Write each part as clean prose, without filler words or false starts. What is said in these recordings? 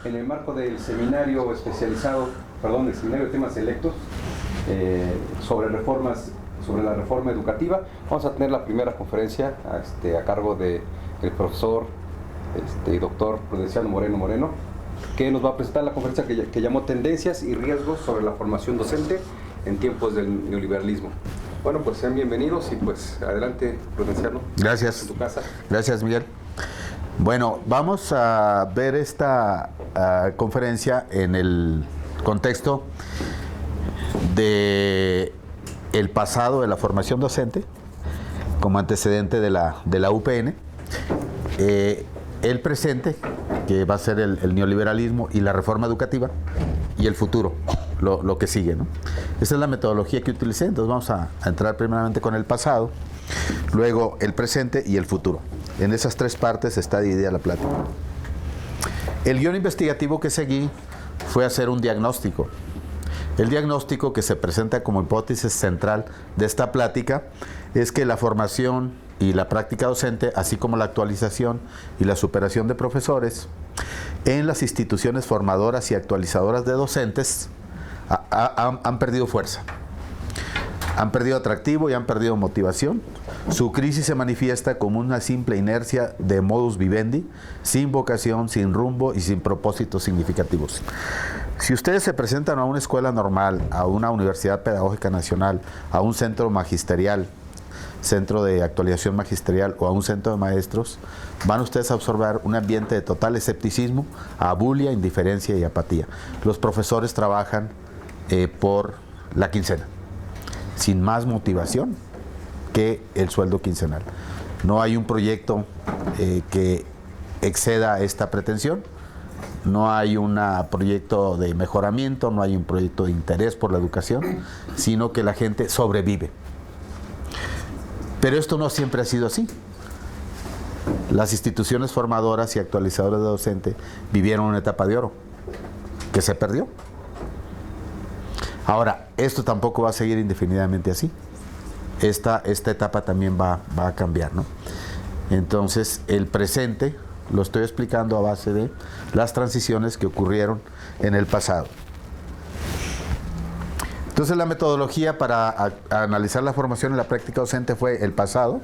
En el marco del seminario especializado, del seminario de temas selectos sobre la reforma educativa, vamos a tener la primera conferencia a cargo del profesor y doctor Prudenciano Moreno, que nos va a presentar la conferencia que llamó Tendencias y riesgos sobre la formación docente en tiempos del neoliberalismo. Bueno, pues sean bienvenidos y pues adelante, Prudenciano. Gracias. En tu casa. Gracias, Miguel. Bueno, vamos a ver esta conferencia en el contexto de el pasado de la formación docente como antecedente de la UPN, el presente, que va a ser el neoliberalismo y la reforma educativa, y el futuro, lo que sigue, ¿no? Esa es la metodología que utilicé. Entonces vamos a entrar primeramente con el pasado, luego el presente y el futuro. En esas tres partes está dividida la plática. El guión investigativo que seguí fue hacer un diagnóstico. El diagnóstico que se presenta como hipótesis central de esta plática es que la formación y la práctica docente, así como la actualización y la superación de profesores en las instituciones formadoras y actualizadoras de docentes han perdido fuerza. Han perdido atractivo y han perdido motivación. Su crisis se manifiesta como una simple inercia de modus vivendi, sin vocación, sin rumbo y sin propósitos significativos. Si ustedes se presentan a una escuela normal, a una universidad pedagógica nacional, a un centro magisterial, centro de actualización magisterial o a un centro de maestros, van ustedes a observar un ambiente de total escepticismo, abulia, indiferencia y apatía. Los profesores trabajan por la quincena, sin más motivación que el sueldo quincenal. No hay un proyecto que exceda esta pretensión, no hay un proyecto de mejoramiento, no hay un proyecto de interés por la educación, sino que la gente sobrevive. Pero esto no siempre ha sido así. Las instituciones formadoras y actualizadoras de docente vivieron una etapa de oro que se perdió. Ahora, esto tampoco va a seguir indefinidamente así. Esta etapa también va a cambiar, ¿no? Entonces, el presente lo estoy explicando a base de las transiciones que ocurrieron en el pasado. Entonces, la metodología para analizar la formación y la práctica docente fue el pasado.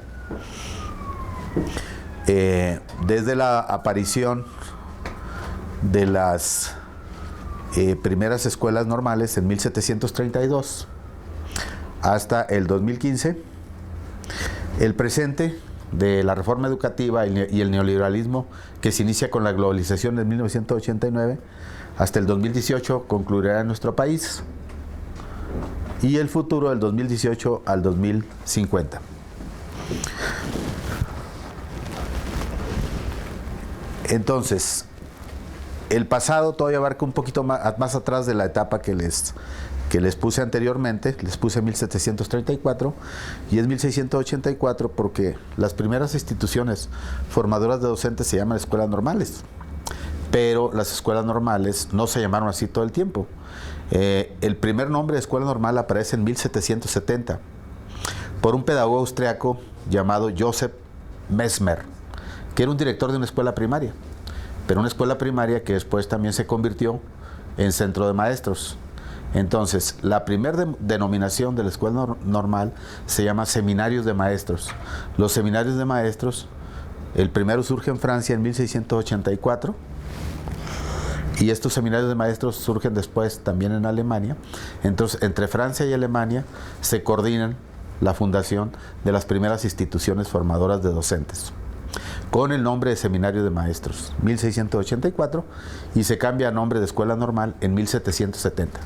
Desde la aparición de las primeras escuelas normales en 1732 hasta el 2015, el presente de la reforma educativa y el neoliberalismo que se inicia con la globalización en 1989 hasta el 2018 concluirá en nuestro país, y el futuro del 2018 al 2050. Entonces, el pasado todavía abarca un poquito más atrás de la etapa que les puse anteriormente. Les puse 1734 y es 1684 porque las primeras instituciones formadoras de docentes se llaman escuelas normales, pero las escuelas normales no se llamaron así todo el tiempo. El primer nombre de escuela normal aparece en 1770 por un pedagogo austriaco llamado Joseph Mesmer, que era un director de una escuela primaria, pero una escuela primaria que después también se convirtió en centro de maestros. Entonces, la primera denominación de la escuela normal se llama seminarios de maestros. Los seminarios de maestros, el primero surge en Francia en 1684, y estos seminarios de maestros surgen después también en Alemania. Entonces, entre Francia y Alemania se coordinan la fundación de las primeras instituciones formadoras de docentes, con el nombre de Seminario de Maestros, 1684, y se cambia a nombre de Escuela Normal en 1770.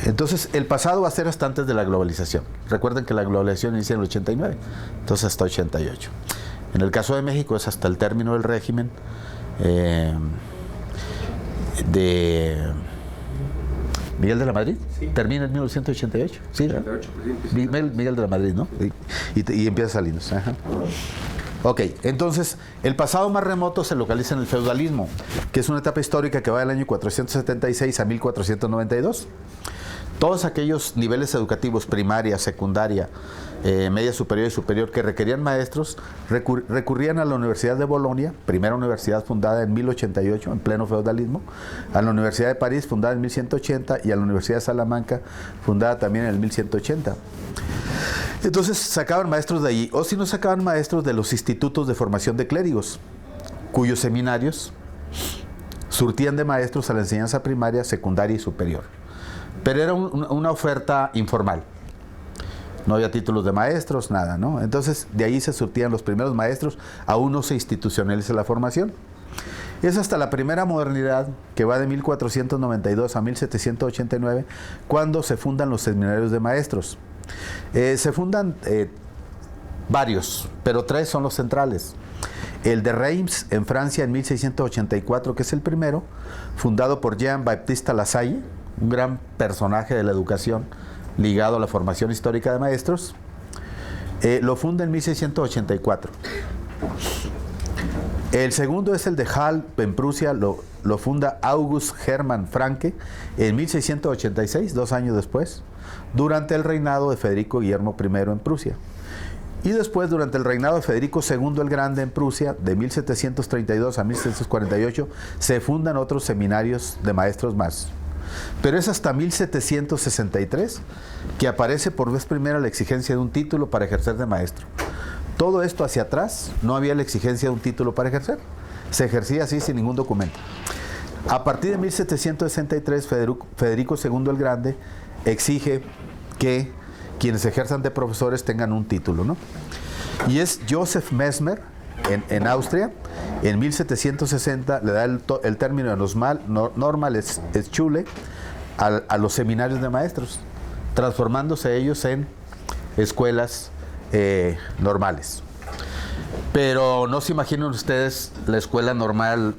Entonces, el pasado va a ser hasta antes de la globalización. Recuerden que la globalización inicia en el 89, entonces hasta 88. En el caso de México es hasta el término del régimen de Miguel de la Madrid. Sí. Termina en 1988. ¿Sí? 88, Miguel de la Madrid, ¿no? Y empieza Salinas. Ajá. Ok, entonces, el pasado más remoto se localiza en el feudalismo, que es una etapa histórica que va del año 476 a 1492. Todos aquellos niveles educativos, primaria, secundaria, media superior y superior, que requerían maestros, recurrían a la Universidad de Bolonia, primera universidad fundada en 1088, en pleno feudalismo, a la Universidad de París, fundada en 1180, y a la Universidad de Salamanca, fundada también en el 1180. Entonces sacaban maestros de allí, o si no sacaban maestros de los institutos de formación de clérigos, cuyos seminarios surtían de maestros a la enseñanza primaria, secundaria y superior. Pero era una oferta informal. No había títulos de maestros, nada, ¿no? Entonces, de ahí se surtían los primeros maestros, aún no se institucionaliza la formación. Es hasta la primera modernidad, que va de 1492 a 1789, cuando se fundan los seminarios de maestros. Se fundan varios, pero 3 son los centrales. El de Reims, en Francia, en 1684, que es el primero, fundado por Jean-Baptiste Lasalle, un gran personaje de la educación ligado a la formación histórica de maestros. Lo funda en 1684. El segundo es el de Halle, en Prusia, lo funda August Hermann Franke en 1686, 2 años después, durante el reinado de Federico Guillermo I en Prusia. Y después, durante el reinado de Federico II el Grande en Prusia, de 1732 a 1748, se fundan otros seminarios de maestros más. Pero es hasta 1763 que aparece por vez primera la exigencia de un título para ejercer de maestro. Todo esto hacia atrás no había la exigencia de un título para ejercer. Se ejercía así sin ningún documento. A partir de 1763, Federico II el Grande exige que quienes ejerzan de profesores tengan un título, ¿no? Y es Joseph Mesmer, en Austria, en 1760 le da el término de Normalschule a los seminarios de maestros, transformándose ellos en escuelas normales. Pero no se imaginen ustedes la escuela normal,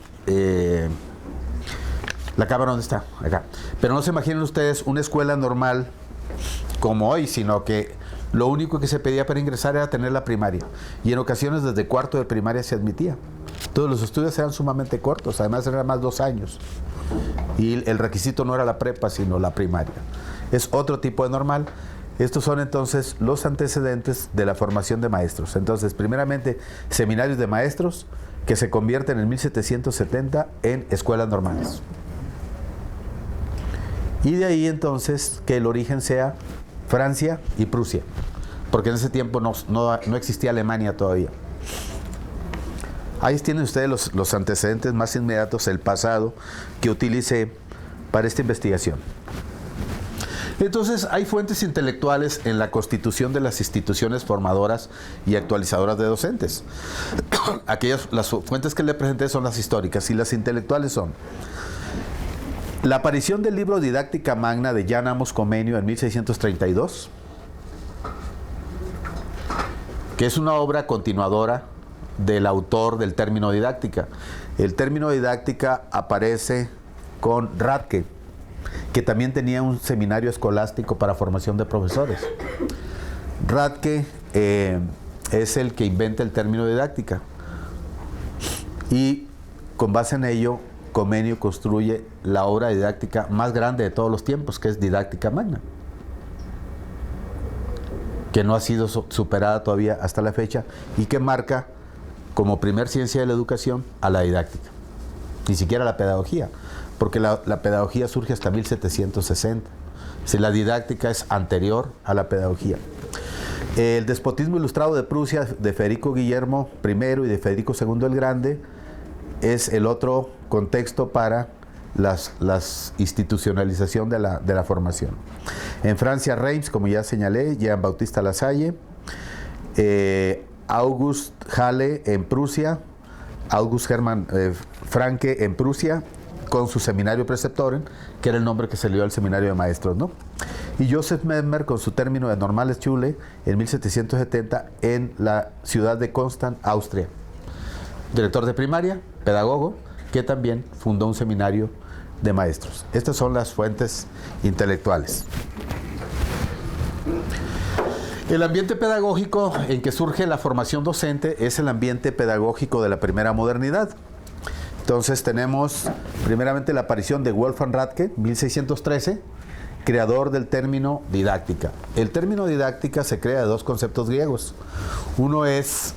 la cámara ¿dónde está? Acá. Pero no se imaginen ustedes una escuela normal como hoy, sino que lo único que se pedía para ingresar era tener la primaria. Y en ocasiones desde cuarto de primaria se admitía. Todos los estudios eran sumamente cortos, además eran más 2 años. Y el requisito no era la prepa, sino la primaria. Es otro tipo de normal. Estos son entonces los antecedentes de la formación de maestros. Entonces, primeramente, seminarios de maestros que se convierten en 1770 en escuelas normales. Y de ahí entonces que el origen sea Francia y Prusia, porque en ese tiempo no existía Alemania todavía. Ahí tienen ustedes los antecedentes más inmediatos, el pasado, que utilicé para esta investigación. Entonces, hay fuentes intelectuales en la constitución de las instituciones formadoras y actualizadoras de docentes. Las fuentes que le presenté son las históricas, y las intelectuales son la aparición del libro Didáctica Magna de Jan Amos Comenius en 1632, que es una obra continuadora del autor del término didáctica. El término didáctica aparece con Radke, que también tenía un seminario escolástico para formación de profesores. Radke es el que inventa el término didáctica, y con base en ello Comenius construye la obra didáctica más grande de todos los tiempos, que es Didáctica Magna, que no ha sido superada todavía hasta la fecha, y que marca como primer ciencia de la educación a la didáctica, ni siquiera la pedagogía, porque la pedagogía surge hasta 1760. Si la didáctica es anterior a la pedagogía. El despotismo ilustrado de Prusia, de Federico Guillermo I y de Federico II el Grande, es el otro contexto para las institucionalización de la formación. En Francia, Reims, como ya señalé, Jean-Baptiste Lasalle, August Halle en Prusia, August Hermann Franke en Prusia, con su seminario Preceptoren, que era el nombre que se le dio al seminario de maestros, ¿no? Y Joseph Mesmer con su término de Normales Schule en 1770 en la ciudad de Constanz, Austria. Director de primaria, pedagogo, que también fundó un seminario de maestros. Estas son las fuentes intelectuales. El ambiente pedagógico en que surge la formación docente es el ambiente pedagógico de la primera modernidad. Entonces tenemos primeramente la aparición de Wolfgang Ratke, 1613, creador del término didáctica. El término didáctica se crea de dos conceptos griegos. Uno es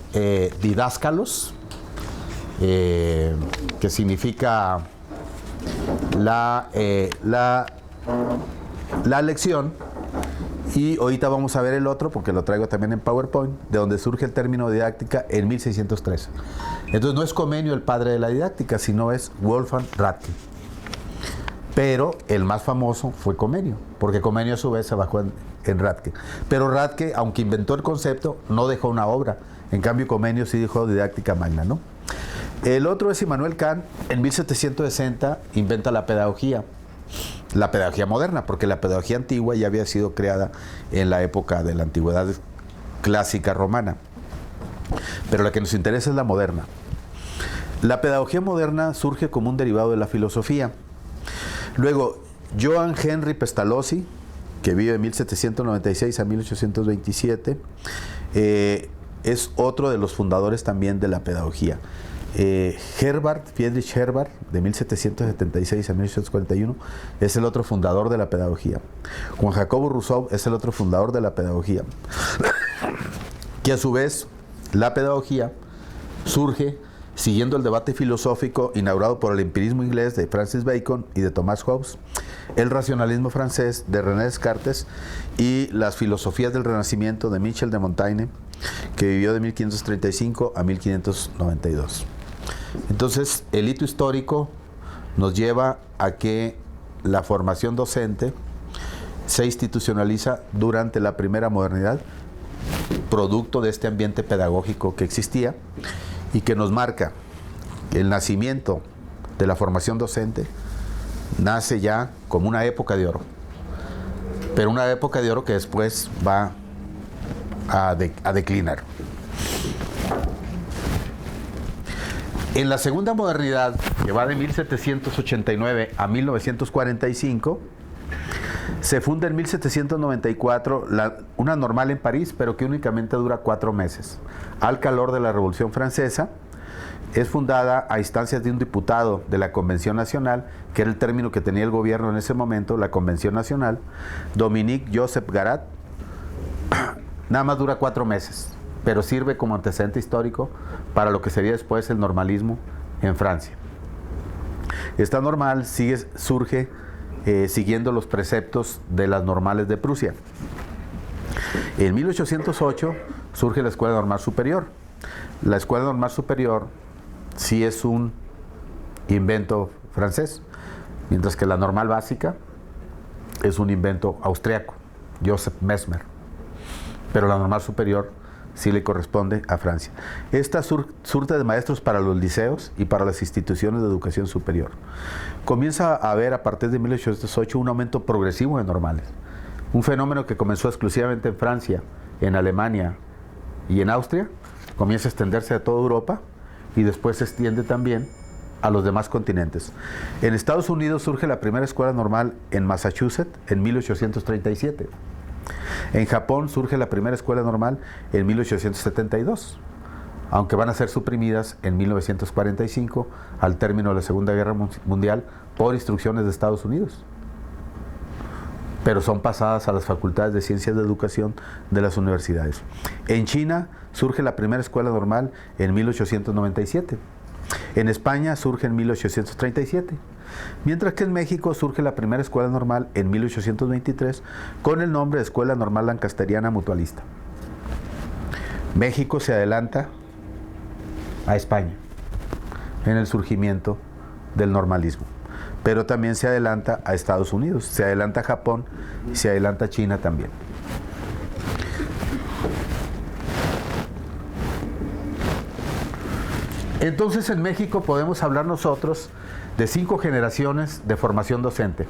didáscalos, que significa la lección, y ahorita vamos a ver el otro porque lo traigo también en PowerPoint, de donde surge el término didáctica en 1613. Entonces no es Comenio el padre de la didáctica, sino es Wolfgang Ratke. Pero el más famoso fue Comenio, porque Comenio a su vez se basó en Ratke. Pero Ratke, aunque inventó el concepto, no dejó una obra. En cambio, Comenio sí dejó didáctica magna, ¿no? El otro es Immanuel Kant, en 1760 inventa la pedagogía moderna, porque la pedagogía antigua ya había sido creada en la época de la antigüedad clásica romana. Pero la que nos interesa es la moderna. La pedagogía moderna surge como un derivado de la filosofía. Luego, Johann Henry Pestalozzi, que vive de 1796 a 1827, es otro de los fundadores también de la pedagogía. Friedrich Herbart, de 1776 a 1841, es el otro fundador de la pedagogía. Juan Jacobo Rousseau es el otro fundador de la pedagogía. Que a su vez, la pedagogía surge siguiendo el debate filosófico inaugurado por el empirismo inglés de Francis Bacon y de Thomas Hobbes, el racionalismo francés de René Descartes y las filosofías del Renacimiento de Michel de Montaigne, que vivió de 1535 a 1592. Entonces, el hito histórico nos lleva a que la formación docente se institucionaliza durante la primera modernidad, producto de este ambiente pedagógico que existía y que nos marca el nacimiento de la formación docente. Nace ya como una época de oro, pero una época de oro que después va a declinar. En la segunda modernidad, que va de 1789 a 1945, se funda en 1794 una normal en París, pero que únicamente dura 4 meses. Al calor de la Revolución Francesa, es fundada a instancias de un diputado de la Convención Nacional, que era el término que tenía el gobierno en ese momento, la Convención Nacional, Dominique Joseph Garat. Nada más dura 4 meses, pero sirve como antecedente histórico para lo que sería después el normalismo en Francia. Esta normal surge siguiendo los preceptos de las normales de Prusia. En 1808 surge la Escuela Normal Superior. La Escuela Normal Superior sí es un invento francés, mientras que la normal básica es un invento austriaco, Joseph Mesmer. Pero la normal superior sí le corresponde a Francia. Esta surte de maestros para los liceos y para las instituciones de educación superior. Comienza a haber a partir de 1808 un aumento progresivo de normales. Un fenómeno que comenzó exclusivamente en Francia, en Alemania y en Austria, comienza a extenderse a toda Europa y después se extiende también a los demás continentes. En Estados Unidos surge la primera escuela normal en Massachusetts en 1837. En Japón surge la primera escuela normal en 1872, aunque van a ser suprimidas en 1945 al término de la Segunda Guerra Mundial por instrucciones de Estados Unidos. Pero son pasadas a las facultades de Ciencias de Educación de las universidades. En China surge la primera escuela normal en 1897. En España surge en 1837. Mientras que en México surge la primera escuela normal en 1823 con el nombre de Escuela Normal Lancasteriana Mutualista. México se adelanta a España en el surgimiento del normalismo. pero también se adelanta a Estados Unidos, se adelanta a Japón y se adelanta a China también. Entonces en México podemos hablar nosotros de 5 generaciones de formación docente.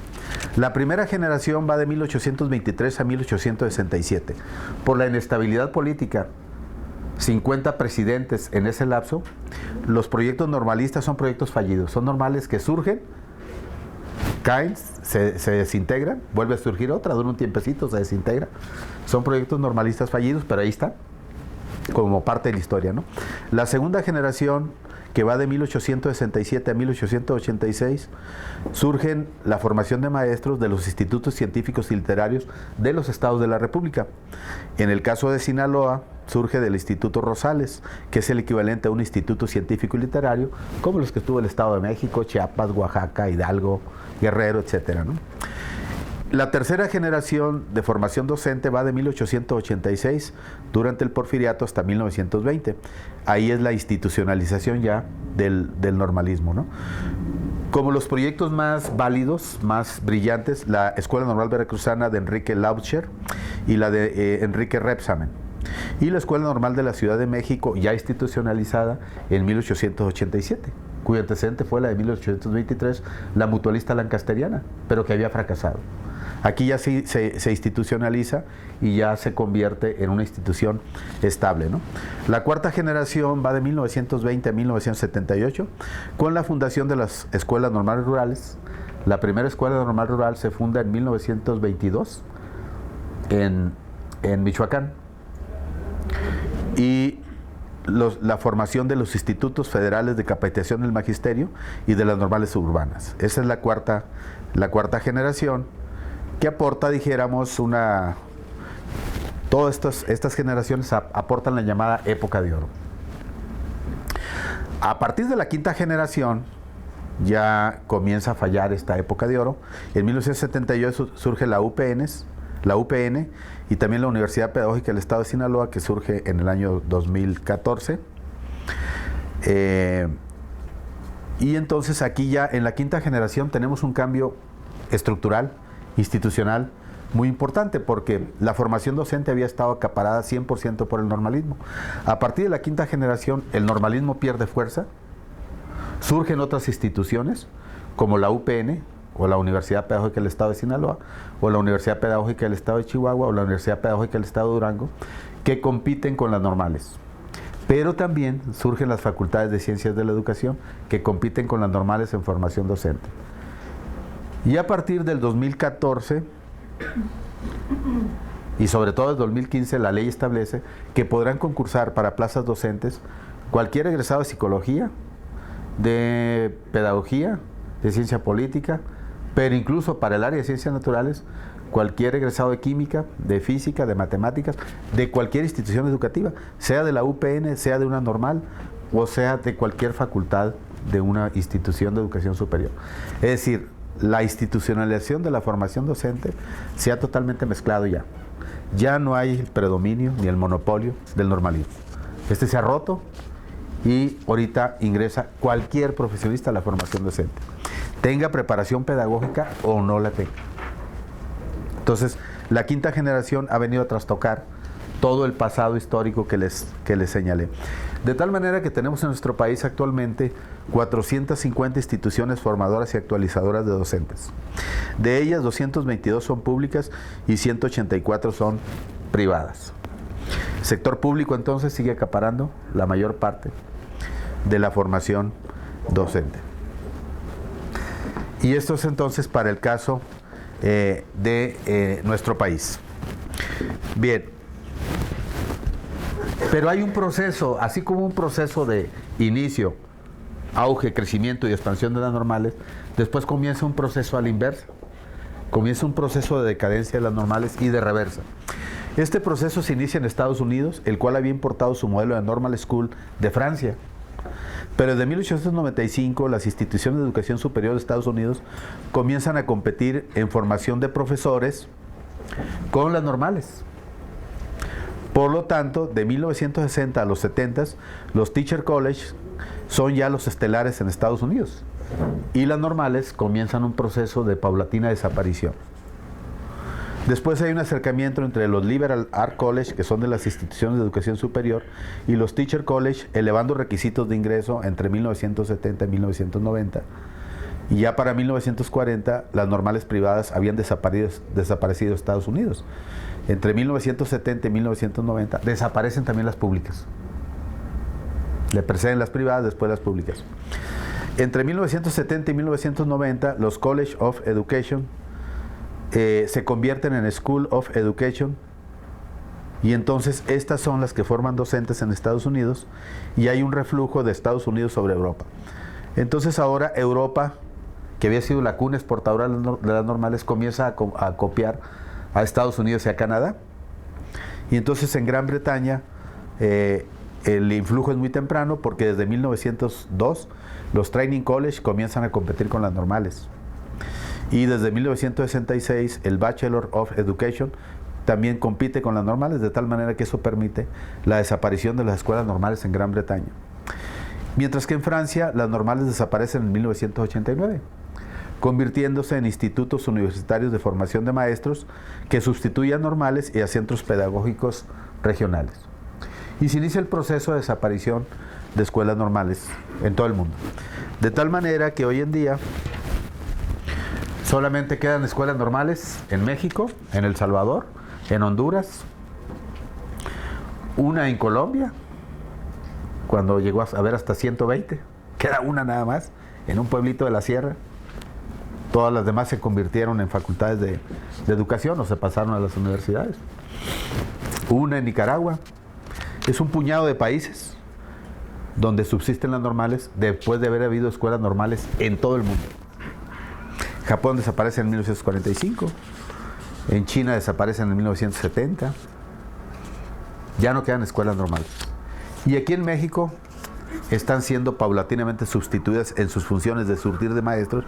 La primera generación va de 1823 a 1867. Por la inestabilidad política, 50 presidentes en ese lapso, los proyectos normalistas son proyectos fallidos. Son normales que surgen, caen, se desintegran, vuelve a surgir otra, dura un tiempecito, se desintegra. Son proyectos normalistas fallidos, pero ahí están, como parte de la historia, ¿no? La segunda generación, que va de 1867 a 1886, surgen la formación de maestros de los institutos científicos y literarios de los estados de la República. En el caso de Sinaloa, surge del Instituto Rosales, que es el equivalente a un instituto científico y literario, como los que tuvo el Estado de México, Chiapas, Oaxaca, Hidalgo, Guerrero, etcétera, ¿no? La tercera generación de formación docente va de 1886 durante el Porfiriato hasta 1920. Ahí es la institucionalización ya del normalismo, ¿no? Como los proyectos más válidos, más brillantes, la Escuela Normal Veracruzana de Enrique Lautscher y la de Enrique Rebsamen. Y la Escuela Normal de la Ciudad de México, ya institucionalizada en 1887, cuyo antecedente fue la de 1823, la mutualista lancasteriana, pero que había fracasado. Aquí ya sí se institucionaliza y ya se convierte en una institución estable, ¿no? La cuarta generación va de 1920 a 1978 con la fundación de las escuelas normales rurales. La primera escuela normal rural se funda en 1922 en Michoacán. Y la formación de los institutos federales de capacitación del magisterio y de las normales suburbanas. Esa es la cuarta generación, que aporta, dijéramos, todas estas generaciones aportan la llamada época de oro. A partir de la quinta generación ya comienza a fallar esta época de oro. En 1978 surge la UPN y también la Universidad Pedagógica del Estado de Sinaloa, que surge en el año 2014. Y entonces aquí ya en la quinta generación tenemos un cambio estructural, institucional, muy importante, porque la formación docente había estado acaparada 100% por el normalismo. A partir de la quinta generación, el normalismo pierde fuerza, surgen otras instituciones, como la UPN, o la Universidad Pedagógica del Estado de Sinaloa, o la Universidad Pedagógica del Estado de Chihuahua, o la Universidad Pedagógica del Estado de Durango, que compiten con las normales. Pero también surgen las facultades de Ciencias de la Educación, que compiten con las normales en formación docente. Y a partir del 2014, y sobre todo el 2015, la ley establece que podrán concursar para plazas docentes cualquier egresado de psicología, de pedagogía, de ciencia política, pero incluso para el área de ciencias naturales, cualquier egresado de química, de física, de matemáticas, de cualquier institución educativa, sea de la UPN, sea de una normal, o sea de cualquier facultad de una institución de educación superior. Es decir, la institucionalización de la formación docente se ha totalmente mezclado ya. Ya no hay el predominio ni el monopolio del normalismo. Este se ha roto y ahorita ingresa cualquier profesionista a la formación docente, tenga preparación pedagógica o no la tenga. Entonces, la quinta generación ha venido a trastocar todo el pasado histórico que les señalé. De tal manera que tenemos en nuestro país actualmente 450 instituciones formadoras y actualizadoras de docentes. De ellas, 222 son públicas y 184 son privadas. El sector público entonces sigue acaparando la mayor parte de la formación docente. Y esto es entonces para el caso de nuestro país. Bien. Pero hay un proceso, así como un proceso de inicio, auge, crecimiento y expansión de las normales, después comienza un proceso a la inversa. Comienza un proceso de decadencia de las normales y de reversa. Este proceso se inicia en Estados Unidos, el cual había importado su modelo de Normal School de Francia. Pero desde 1895 las instituciones de educación superior de Estados Unidos comienzan a competir en formación de profesores con las normales. Por lo tanto, de 1960 a los 70, los Teacher College son ya los estelares en Estados Unidos. y las normales comienzan un proceso de paulatina desaparición. Después hay un acercamiento entre los Liberal Arts College, que son de las instituciones de educación superior, y los Teacher College, elevando requisitos de ingreso entre 1970 y 1990. Y ya para 1940 las normales privadas habían desaparecido de Estados Unidos. Entre 1970 y 1990 desaparecen también las públicas. Le preceden las privadas, después las públicas. Entre 1970 y 1990 los College of Education se convierten en School of Education, y entonces estas son las que forman docentes en Estados Unidos, y hay un reflujo de Estados Unidos sobre Europa. Entonces ahora Europa, que había sido la cuna exportadora de las normales, comienza a copiar a Estados Unidos y a Canadá. Y entonces en Gran Bretaña el influjo es muy temprano, porque desde 1902 los Training College comienzan a competir con las normales. Y desde 1966 el Bachelor of Education también compite con las normales, de tal manera que eso permite la desaparición de las escuelas normales en Gran Bretaña. Mientras que en Francia las normales desaparecen en 1989, convirtiéndose en institutos universitarios de formación de maestros que sustituyen a normales y a centros pedagógicos regionales. Y se inicia el proceso de desaparición de escuelas normales en todo el mundo. De tal manera que hoy en día solamente quedan escuelas normales en México, en El Salvador, en Honduras, una en Colombia, cuando llegó a haber hasta 120, queda una nada más, en un pueblito de la sierra. Todas las demás se convirtieron en facultades de educación o se pasaron a las universidades. Una en Nicaragua. Es un puñado de países donde subsisten las normales después de haber habido escuelas normales en todo el mundo. Japón desaparece en 1945, en China desaparecen en 1970, ya no quedan escuelas normales. Y aquí en México están siendo paulatinamente sustituidas en sus funciones de surtir de maestros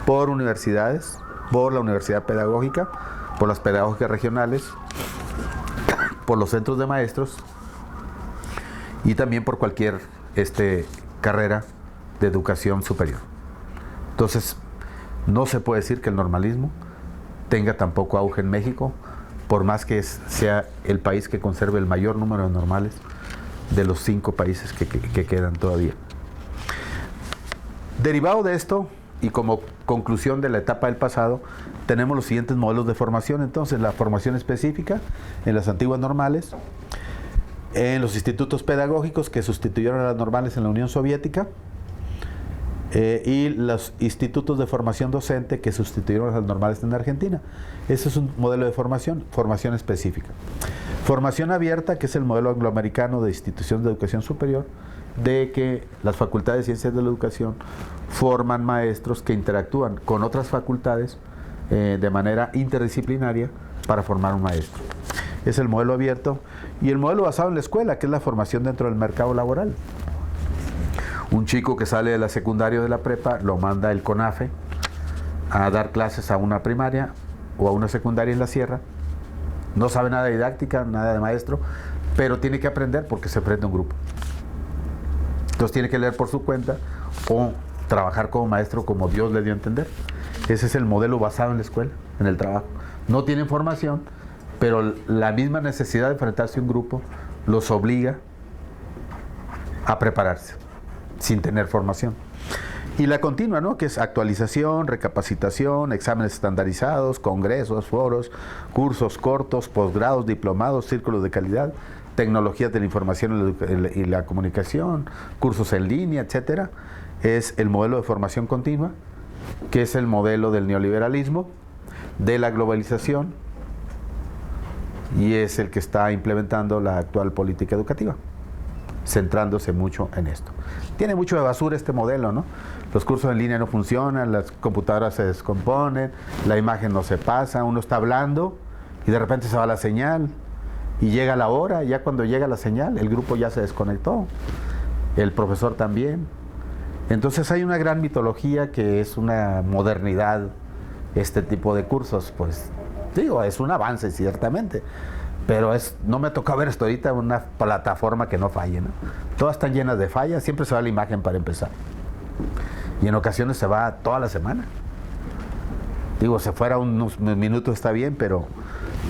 por universidades, por la Universidad Pedagógica, por las pedagógicas regionales, por los centros de maestros y también por cualquier carrera de educación superior. Entonces, no se puede decir que el normalismo tenga tampoco auge en México, por más que sea el país que conserve el mayor número de normales de los 5 países que quedan todavía. Derivado de esto, y como conclusión de la etapa del pasado, tenemos los siguientes modelos de formación. Entonces, la formación específica en las antiguas normales, en los institutos pedagógicos que sustituyeron a las normales en la Unión Soviética, y los institutos de formación docente que sustituyeron a las normales en Argentina. Ese es un modelo de formación específica. Formación abierta, que es el modelo angloamericano de instituciones de educación superior, de que las facultades de ciencias de la educación forman maestros que interactúan con otras facultades de manera interdisciplinaria para formar un maestro. Es el modelo abierto. Y el modelo basado en la escuela, que es la formación dentro del mercado laboral. Un chico que sale de la secundaria o de la prepa, lo manda el CONAFE a dar clases a una primaria o a una secundaria en la sierra. No sabe nada de didáctica, nada de maestro, pero tiene que aprender porque se enfrenta a un grupo. Entonces tiene que leer por su cuenta o trabajar como maestro como Dios le dio a entender. Ese es el modelo basado en la escuela, en el trabajo. No tienen formación, pero la misma necesidad de enfrentarse a un grupo los obliga a prepararse sin tener formación. Y la continua, ¿no?, que es actualización, recapacitación, exámenes estandarizados, congresos, foros, cursos cortos, posgrados, diplomados, círculos de calidad, tecnologías de la información y la comunicación, cursos en línea, etcétera. Es el modelo de formación continua, que es el modelo del neoliberalismo, de la globalización, y es el que está implementando la actual política educativa, centrándose mucho en esto. Tiene mucho de basura este modelo, ¿no? Los cursos en línea no funcionan, las computadoras se descomponen, la imagen no se pasa, uno está hablando y de repente se va la señal y llega la hora, y ya cuando llega la señal el grupo ya se desconectó, el profesor también. Entonces hay una gran mitología que es una modernidad, este tipo de cursos. Pues digo, es un avance ciertamente, pero no me toca ver hasta ahorita una plataforma que no falle, ¿no? Todas están llenas de fallas, siempre se va la imagen para empezar. y en ocasiones se va toda la semana. Digo, se fuera unos minutos está bien, pero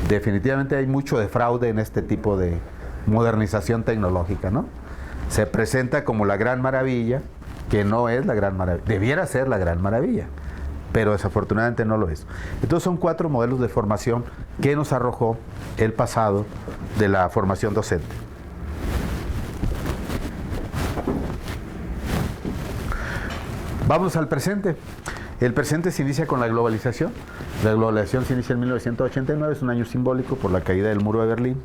definitivamente hay mucho de fraude en este tipo de modernización tecnológica, ¿no? Se presenta como la gran maravilla, que no es la gran maravilla. Debiera ser la gran maravilla, pero desafortunadamente no lo es. Entonces son 4 modelos de formación que nos arrojó el pasado de la formación docente. Vamos al presente. El presente se inicia con la globalización. La globalización se inicia en 1989, es un año simbólico por la caída del muro de Berlín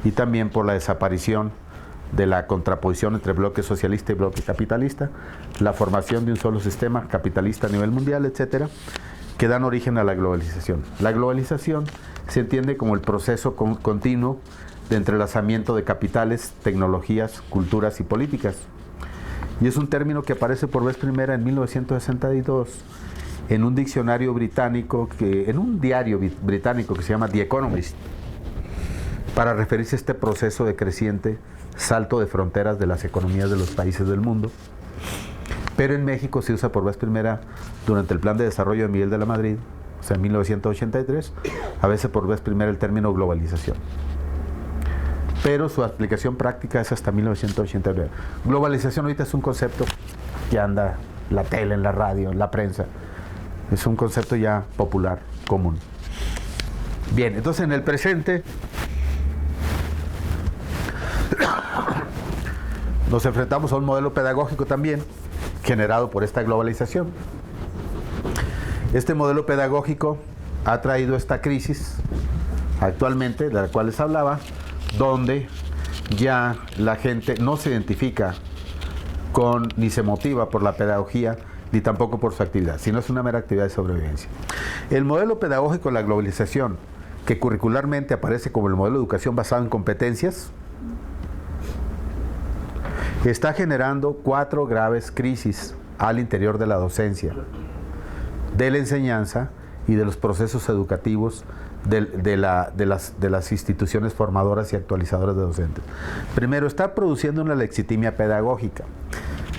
y también por la desaparición de la contraposición entre bloque socialista y bloque capitalista, la formación de un solo sistema capitalista a nivel mundial, etcétera, que dan origen a la globalización. La globalización se entiende como el proceso continuo de entrelazamiento de capitales, tecnologías, culturas y políticas. Y es un término que aparece por vez primera en 1962 en un diccionario británico, en un diario británico que se llama The Economist, para referirse a este proceso de creciente salto de fronteras de las economías de los países del mundo. Pero en México se usa por vez primera durante el Plan de Desarrollo de Miguel de la Madrid, o sea, en 1983, a veces por vez primera el término globalización. Pero su aplicación práctica es hasta 1989. Globalización ahorita es un concepto que anda en la tele, en la radio, en la prensa. Es un concepto ya popular, común. Bien, entonces en el presente nos enfrentamos a un modelo pedagógico también generado por esta globalización. Este modelo pedagógico ha traído esta crisis actualmente, de la cual les hablaba, donde ya la gente no se identifica con ni se motiva por la pedagogía ni tampoco por su actividad, sino es una mera actividad de sobrevivencia. El modelo pedagógico de la globalización, que curricularmente aparece como el modelo de educación basado en competencias, está generando 4 graves crisis al interior de la docencia, de la enseñanza y de los procesos educativos de las instituciones formadoras y actualizadoras de docentes. Primero, está produciendo una alexitimia pedagógica.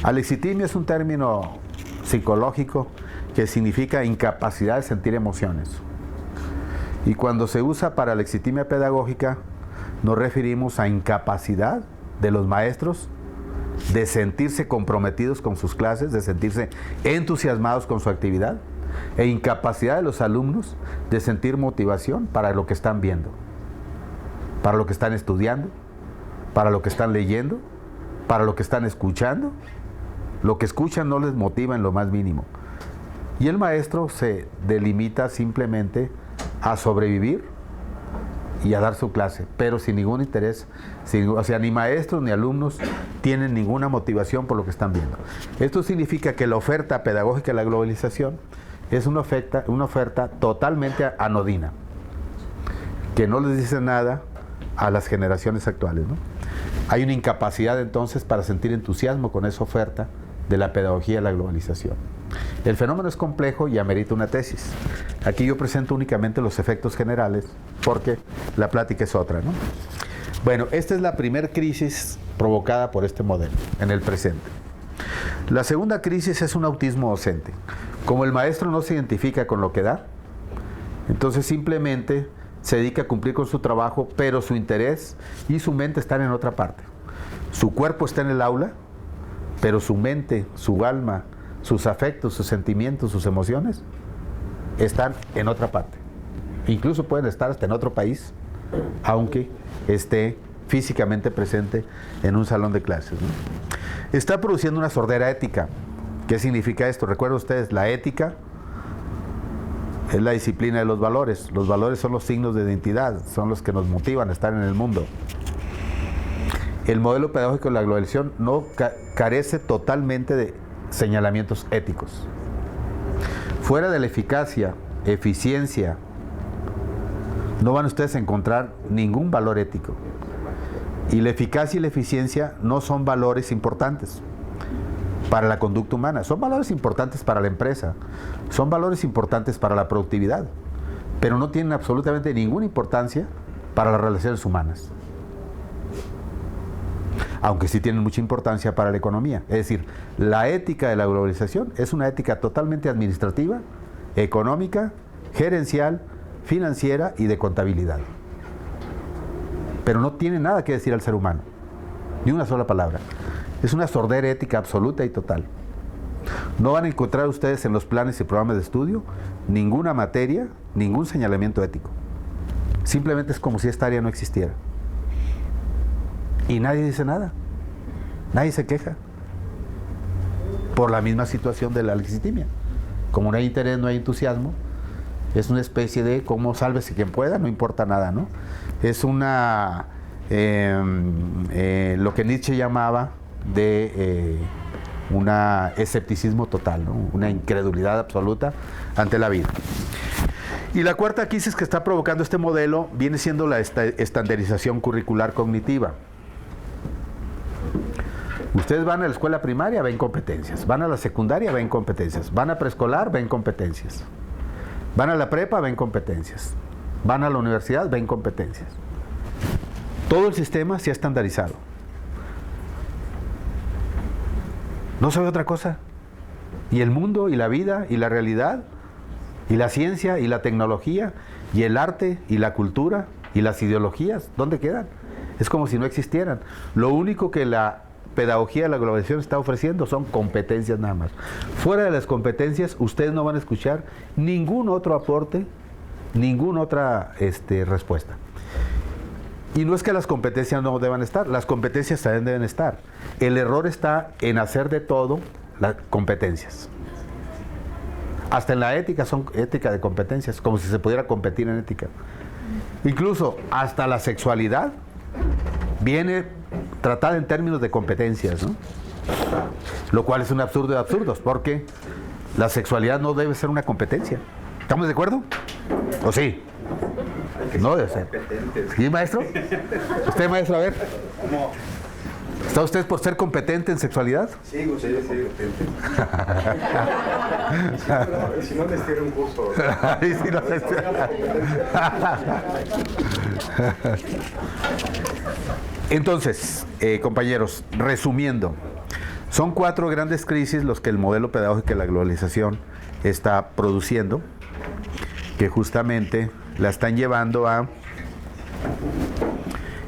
Alexitimia es un término psicológico que significa incapacidad de sentir emociones. Y cuando se usa para alexitimia pedagógica, nos referimos a incapacidad de los maestros de sentirse comprometidos con sus clases, de sentirse entusiasmados con su actividad, e incapacidad de los alumnos de sentir motivación para lo que están viendo, para lo que están estudiando, para lo que están leyendo, para lo que están escuchando. Lo que escuchan no les motiva en lo más mínimo. Y el maestro se delimita simplemente a sobrevivir y a dar su clase, pero sin ningún interés, o sea, ni maestros ni alumnos tienen ninguna motivación por lo que están viendo. Esto significa que la oferta pedagógica de la globalización es una oferta totalmente anodina, que no les dice nada a las generaciones actuales, ¿no? Hay una incapacidad entonces para sentir entusiasmo con esa oferta de la pedagogía de la globalización. El fenómeno es complejo y amerita una tesis. Aquí yo presento únicamente los efectos generales porque la plática es otra, ¿no? Bueno, esta es la primera crisis provocada por este modelo en el presente. La segunda crisis es un autismo docente. Como el maestro no se identifica con lo que da, entonces simplemente se dedica a cumplir con su trabajo, pero su interés y su mente están en otra parte. Su cuerpo está en el aula, pero su mente, su alma, sus afectos, sus sentimientos, sus emociones están en otra parte. Incluso pueden estar hasta en otro país, aunque esté físicamente presente en un salón de clases, ¿no? Está produciendo una sordera ética. ¿Qué significa esto? Recuerden ustedes, la ética es la disciplina de los valores. Los valores son los signos de identidad, son los que nos motivan a estar en el mundo. El modelo pedagógico de la globalización no carece totalmente de señalamientos éticos. Fuera de la eficacia, eficiencia, no van ustedes a encontrar ningún valor ético. Y la eficacia y la eficiencia no son valores importantes para la conducta humana, son valores importantes para la empresa, son valores importantes para la productividad, pero no tienen absolutamente ninguna importancia para las relaciones humanas. aunque sí tienen mucha importancia para la economía. Es decir, la ética de la globalización es una ética totalmente administrativa, económica, gerencial, financiera y de contabilidad. Pero no tiene nada que decir al ser humano, ni una sola palabra. Es una sordera ética absoluta y total. No van a encontrar ustedes en los planes y programas de estudio ninguna materia, ningún señalamiento ético. Simplemente es como si esta área no existiera. Y nadie dice nada. Nadie se queja. Por la misma situación de la legitimia. Como no hay interés, no hay entusiasmo, es una especie de como sálvese quien pueda, no importa nada, ¿no? Es una lo que Nietzsche llamaba de un escepticismo total, ¿no? Una incredulidad absoluta ante la vida. Y la cuarta crisis que está provocando este modelo viene siendo la estandarización curricular cognitiva. Ustedes van a la escuela primaria, ven competencias. Van a la secundaria, ven competencias. Van a preescolar, ven competencias. Van a la prepa, ven competencias. Van a la universidad, ven competencias. Todo el sistema se ha estandarizado. No sabe otra cosa. Y el mundo, y la vida, y la realidad, y la ciencia, y la tecnología, y el arte, y la cultura, y las ideologías, ¿dónde quedan? Es como si no existieran. Lo único que la pedagogía de la globalización está ofreciendo son competencias nada más. Fuera de las competencias, ustedes no van a escuchar ningún otro aporte, ninguna otra respuesta. Y no es que las competencias no deban estar, las competencias también deben estar. El error está en hacer de todo las competencias. Hasta en la ética son ética de competencias, como si se pudiera competir en ética. Incluso hasta la sexualidad viene tratada en términos de competencias, ¿no? Lo cual es un absurdo de absurdos, porque la sexualidad no debe ser una competencia. ¿Estamos de acuerdo? ¿O sí? No debe ser. ¿Sí, maestro? ¿Usted, maestro? A ver. ¿Cómo? ¿Está usted por ser competente en sexualidad? Sí, competente. Si no, les tiro un curso. Entonces, compañeros, resumiendo, son 4 grandes crisis los que el modelo pedagógico de la globalización está produciendo, que justamente la están llevando a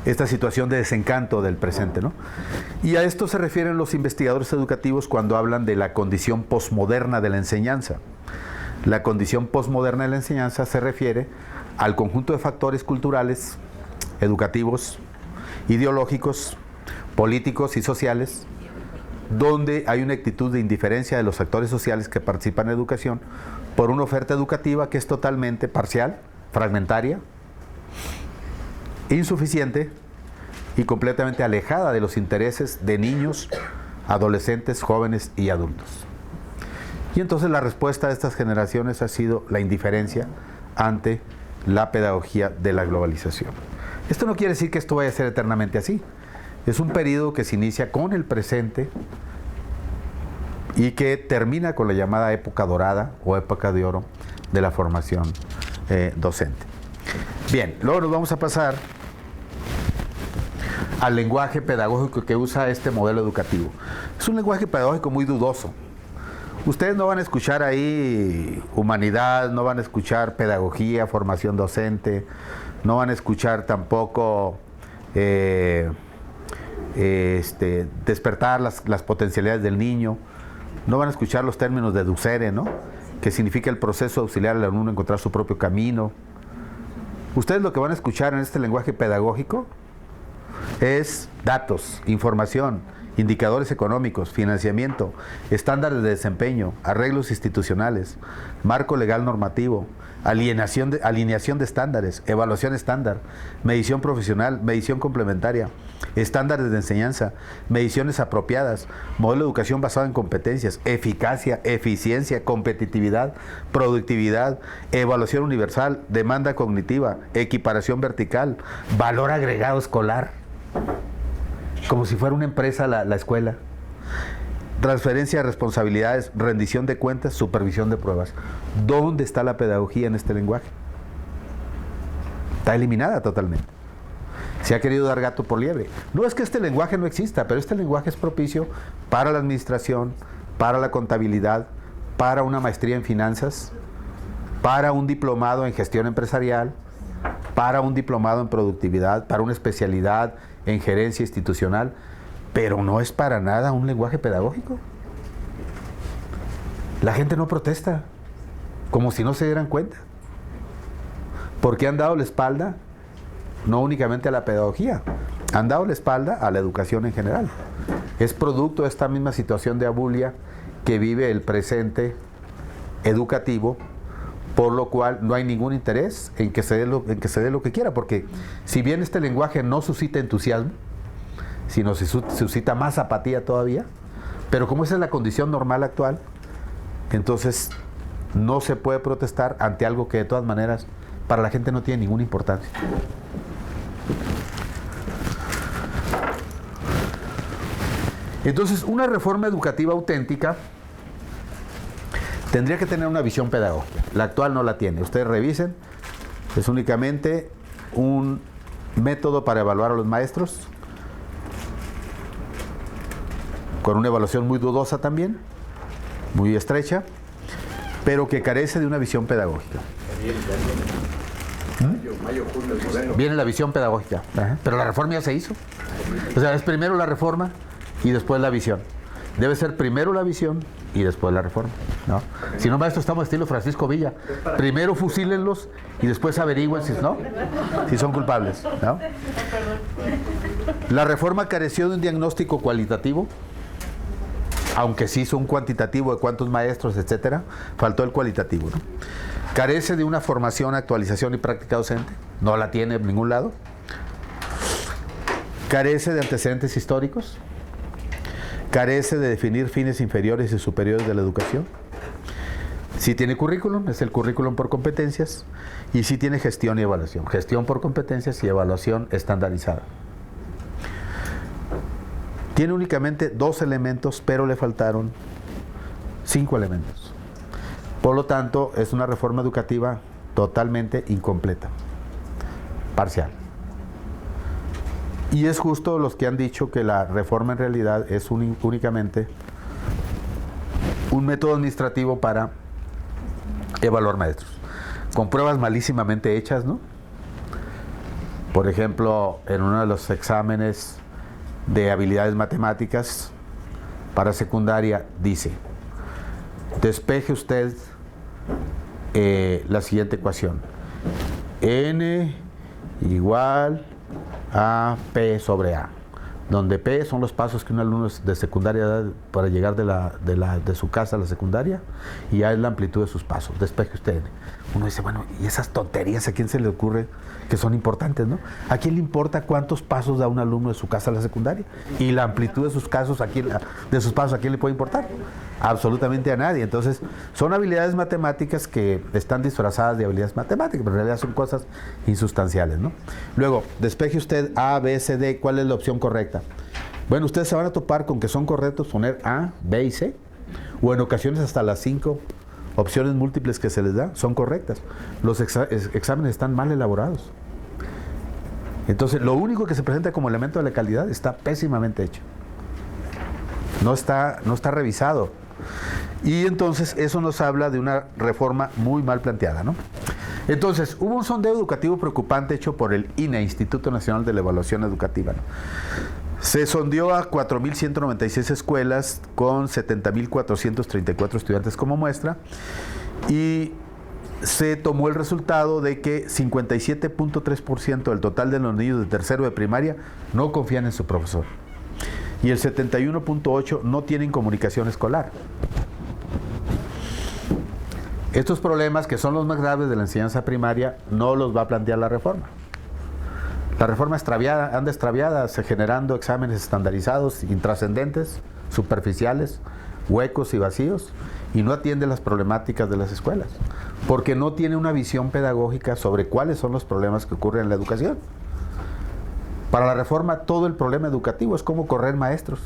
esta situación de desencanto del presente, ¿no? Y a esto se refieren los investigadores educativos cuando hablan de la condición posmoderna de la enseñanza. La condición posmoderna de la enseñanza se refiere al conjunto de factores culturales, educativos, ideológicos, políticos y sociales, donde hay una actitud de indiferencia de los actores sociales que participan en educación por una oferta educativa que es totalmente parcial, fragmentaria, insuficiente y completamente alejada de los intereses de niños, adolescentes, jóvenes y adultos. Y entonces la respuesta de estas generaciones ha sido la indiferencia ante la pedagogía de la globalización. Esto no quiere decir que esto vaya a ser eternamente así. Es un periodo que se inicia con el presente y que termina con la llamada época dorada o época de oro de la formación docente. Bien, luego nos vamos a pasar al lenguaje pedagógico que usa este modelo educativo. Es un lenguaje pedagógico muy dudoso. Ustedes no van a escuchar ahí humanidad, no van a escuchar pedagogía, formación docente, no van a escuchar tampoco despertar las potencialidades del niño, no van a escuchar los términos de Dussere, ¿no? Que significa el proceso auxiliar al alumno a encontrar su propio camino. Ustedes lo que van a escuchar en este lenguaje pedagógico es datos, información, indicadores económicos, financiamiento, estándares de desempeño, arreglos institucionales, marco legal normativo, alineación de estándares, evaluación estándar, medición profesional, medición complementaria, estándares de enseñanza, mediciones apropiadas, modelo de educación basado en competencias, eficacia, eficiencia, competitividad, productividad, evaluación universal, demanda cognitiva, equiparación vertical, valor agregado escolar, como si fuera una empresa la escuela, transferencia de responsabilidades, rendición de cuentas, supervisión de pruebas. ¿Dónde está la pedagogía en este lenguaje? Está eliminada totalmente. Se ha querido dar gato por liebre. No es que este lenguaje no exista, pero este lenguaje es propicio para la administración, para la contabilidad, para una maestría en finanzas, para un diplomado en gestión empresarial, para un diplomado en productividad, para una especialidad en gerencia institucional, pero no es para nada un lenguaje pedagógico. La gente no protesta, como si no se dieran cuenta, porque han dado la espalda no únicamente a la pedagogía, han dado la espalda a la educación en general. Es producto de esta misma situación de abulia que vive el presente educativo, por lo cual no hay ningún interés en que se dé lo que quiera, porque si bien este lenguaje no suscita entusiasmo, sino se suscita más apatía todavía, pero como esa es la condición normal actual, entonces no se puede protestar ante algo que de todas maneras para la gente no tiene ninguna importancia. Entonces, una reforma educativa auténtica tendría que tener una visión pedagógica. La actual no la tiene. Ustedes revisen. Es únicamente un método para evaluar a los maestros, con una evaluación muy dudosa también, muy estrecha, pero que carece de una visión pedagógica. Viene la visión pedagógica. Pero la reforma ya se hizo. O sea, es primero la reforma y después la visión. Debe ser primero la visión y después la reforma, ¿no? Si no, maestro, estamos estilo Francisco Villa. Primero fusílenlos y después averigüen si son culpables, ¿no? La reforma careció de un diagnóstico cualitativo, aunque sí hizo un cuantitativo de cuántos maestros, etcétera, faltó el cualitativo, ¿no? Carece de una formación, actualización y práctica docente, no la tiene en ningún lado. Carece de antecedentes históricos. Carece de definir fines inferiores y superiores de la educación. Sí tiene currículum, es el currículum por competencias, y sí tiene gestión y evaluación. Gestión por competencias y evaluación estandarizada. Tiene únicamente 2 elementos, pero le faltaron 5 elementos. Por lo tanto, es una reforma educativa totalmente incompleta, parcial. Y es justo los que han dicho que la reforma en realidad es únicamente un método administrativo para evaluar maestros, con pruebas malísimamente hechas, ¿no? Por ejemplo, en uno de los exámenes de habilidades matemáticas para secundaria dice: despeje usted la siguiente ecuación: n igual a P sobre A, donde P son los pasos que un alumno de secundaria da para llegar de su casa a la secundaria, y A es la amplitud de sus pasos. Despeje usted N. Uno dice, bueno, ¿y esas tonterías a quién se le ocurre que son importantes, no? ¿A quién le importa cuántos pasos da un alumno de su casa a la secundaria? Y la amplitud de sus pasos, ¿a quién le puede importar? Absolutamente a nadie. Entonces, son habilidades matemáticas que están disfrazadas de habilidades matemáticas, pero en realidad son cosas insustanciales, ¿no? Luego, despeje usted A, B, C, D. ¿Cuál es la opción correcta? Bueno, ustedes se van a topar con que son correctos poner A, B y C, o en ocasiones hasta las 5 opciones múltiples que se les da son correctas. Los exámenes están mal elaborados. Entonces, lo único que se presenta como elemento de la calidad está pésimamente hecho. No está revisado. Y entonces eso nos habla de una reforma muy mal planteada, ¿no? Entonces, hubo un sondeo educativo preocupante hecho por el INE, Instituto Nacional de la Evaluación Educativa, ¿no? Se sondeó a 4.196 escuelas con 70.434 estudiantes como muestra, y se tomó el resultado de que 57.3% del total de los niños de tercero de primaria no confían en su profesor, y el 71.8% no tienen comunicación escolar. Estos problemas, que son los más graves de la enseñanza primaria, no los va a plantear la reforma. La reforma anda extraviada, generando exámenes estandarizados, intrascendentes, superficiales, huecos y vacíos, y no atiende las problemáticas de las escuelas, porque no tiene una visión pedagógica sobre cuáles son los problemas que ocurren en la educación. Para la reforma, todo el problema educativo es cómo correr maestros.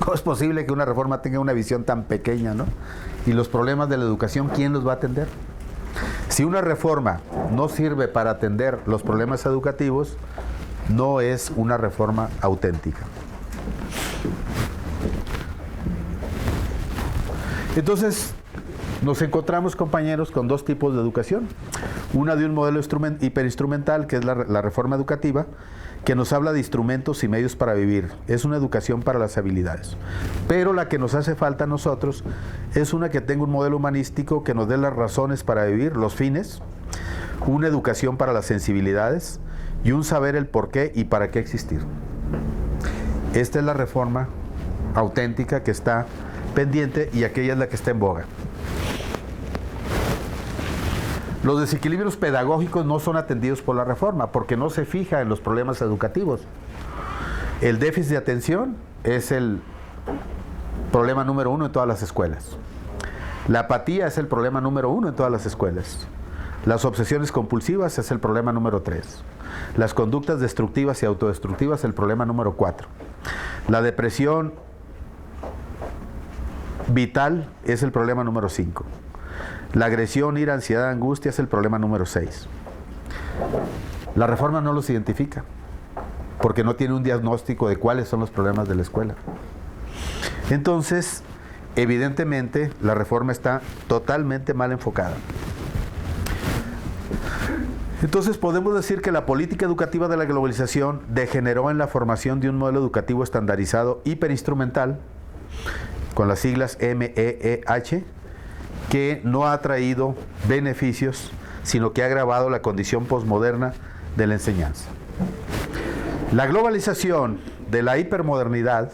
¿Cómo es posible que una reforma tenga una visión tan pequeña, ¿no? Y los problemas de la educación, ¿quién los va a atender? Si una reforma no sirve para atender los problemas educativos, no es una reforma auténtica. Entonces, nos encontramos, compañeros, con dos tipos de educación. Una de un modelo hiperinstrumental, que es la reforma educativa, que nos habla de instrumentos y medios para vivir. Es una educación para las habilidades. Pero la que nos hace falta a nosotros es una que tenga un modelo humanístico que nos dé las razones para vivir, los fines, una educación para las sensibilidades y un saber el por qué y para qué existir. Esta es la reforma auténtica que está pendiente y aquella es la que está en boga. Los desequilibrios pedagógicos no son atendidos por la reforma porque no se fija en los problemas educativos. El déficit de atención es el problema número 1 en todas las escuelas. La apatía es el problema número 1 en todas las escuelas. Las obsesiones compulsivas es el problema número 3. Las conductas destructivas y autodestructivas el problema número 4. La depresión vital es el problema número 5. La agresión, ira, ansiedad, angustia es el problema número 6. La reforma no los identifica porque no tiene un diagnóstico de cuáles son los problemas de la escuela. Entonces, evidentemente, la reforma está totalmente mal enfocada. Entonces, podemos decir que la política educativa de la globalización degeneró en la formación de un modelo educativo estandarizado hiperinstrumental, con las siglas MEEH, que no ha traído beneficios, sino que ha agravado la condición posmoderna de la enseñanza. La globalización de la hipermodernidad